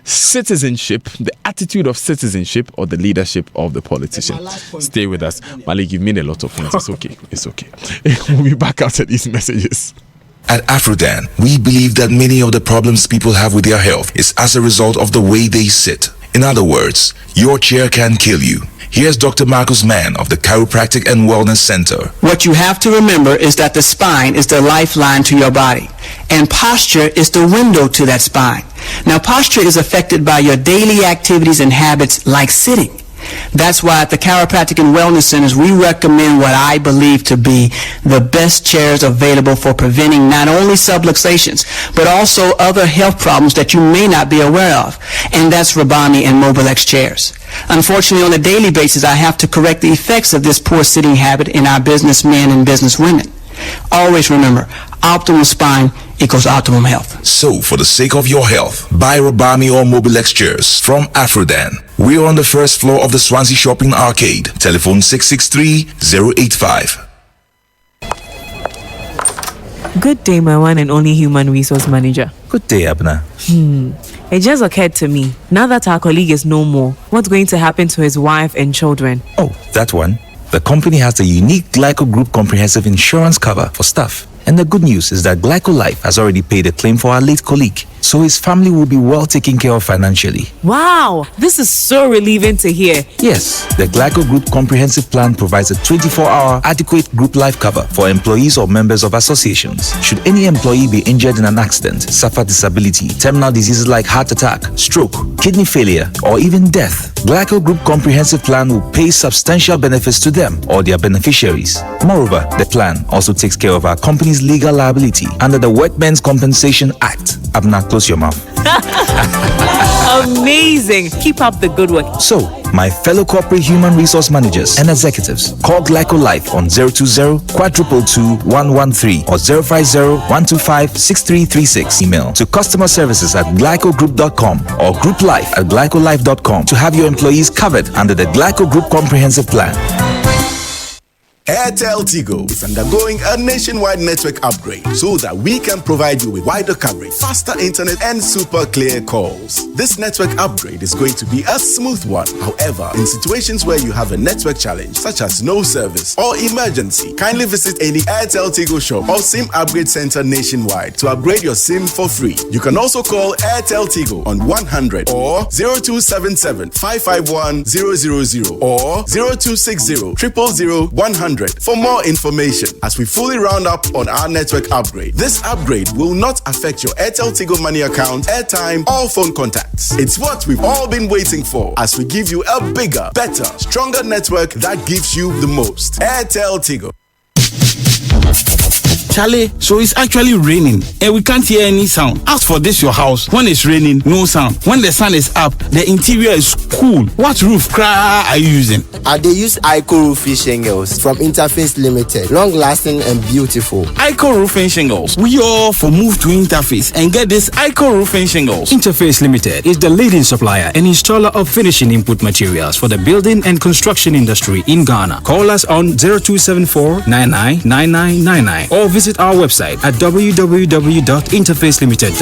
citizenship, the attitude of citizenship, or the leadership of the politician? Stay with us. Malik, you've made a lot of points. It's okay. It's okay. We'll be back after these messages. At Afrodan, we believe that many of the problems people have with their health is as a result of the way they sit. In other words, your chair can kill you. Here's Dr. Marcus Mann of the Chiropractic and Wellness Center. What you have to remember is that the spine is the lifeline to your body, and posture is the window to that spine. Now, posture is affected by your daily activities and habits like sitting. That's why at the Chiropractic and Wellness Centers, we recommend what I believe to be the best chairs available for preventing not only subluxations, but also other health problems that you may not be aware of. And that's Rabami and Mobilex chairs. Unfortunately, on a daily basis, I have to correct the effects of this poor sitting habit in our businessmen and businesswomen. Always remember, optimal spine equals optimum health. So, for the sake of your health, buy Rabami or Mobilex chairs from Afrodan. We are on the first floor of the Swansea Shopping Arcade. Telephone 663-085. Good day, my one and only human resource manager. Good day, Abner. It just occurred to me, now that our colleague is no more, what's going to happen to his wife and children? Oh, that one. The company has a unique Glyco Group comprehensive insurance cover for staff. And the good news is that Glyco Life has already paid a claim for our late colleague, so his family will be well taken care of financially. Wow, this is so relieving to hear. Yes, the Glyco Group comprehensive plan provides a 24-hour adequate group life cover for employees or members of associations. Should any employee be injured in an accident, suffer disability, terminal diseases like heart attack, stroke, kidney failure, or even death, Glyco Group comprehensive plan will pay substantial benefits to them or their beneficiaries. Moreover, the plan also takes care of our company's legal liability under the Workmen's Compensation Act. Abna, close your mouth. Amazing. Keep up the good work. So, my fellow corporate human resource managers and executives, call Glyco Life on 020-222-113 or 050-125-6336. Email to customer services at glycogroup.com or grouplife@glycolife.com to have your employees covered under the Glyco Group Comprehensive Plan. Airtel Tigo is undergoing a nationwide network upgrade so that we can provide you with wider coverage, faster internet, and super clear calls. This network upgrade is going to be a smooth one. However, in situations where you have a network challenge, such as no service or emergency, kindly visit any Airtel Tigo shop or SIM upgrade center nationwide to upgrade your SIM for free. You can also call Airtel Tigo on 100 or 0277 551 000 or 0260 000 100 for more information as we fully round up on our network upgrade. This upgrade will not affect your Airtel Tigo Money account, airtime, or phone contacts. It's what we've all been waiting for as we give you a bigger, better, stronger network that gives you the most. Airtel Tigo. Charlie, so it's actually raining and we can't hear any sound. As for this, your house, when it's raining, no sound. When the sun is up, the interior is cool. What roof are you using? They use Ico Roofing Shingles from Interface Limited. Long lasting and beautiful. Ico Roofing Shingles. We all for move to Interface and get this Ico Roofing Shingles. Interface Limited is the leading supplier and installer of finishing input materials for the building and construction industry in Ghana. Call us on 0274-999999 or visit our website at www.interfacelimited.com.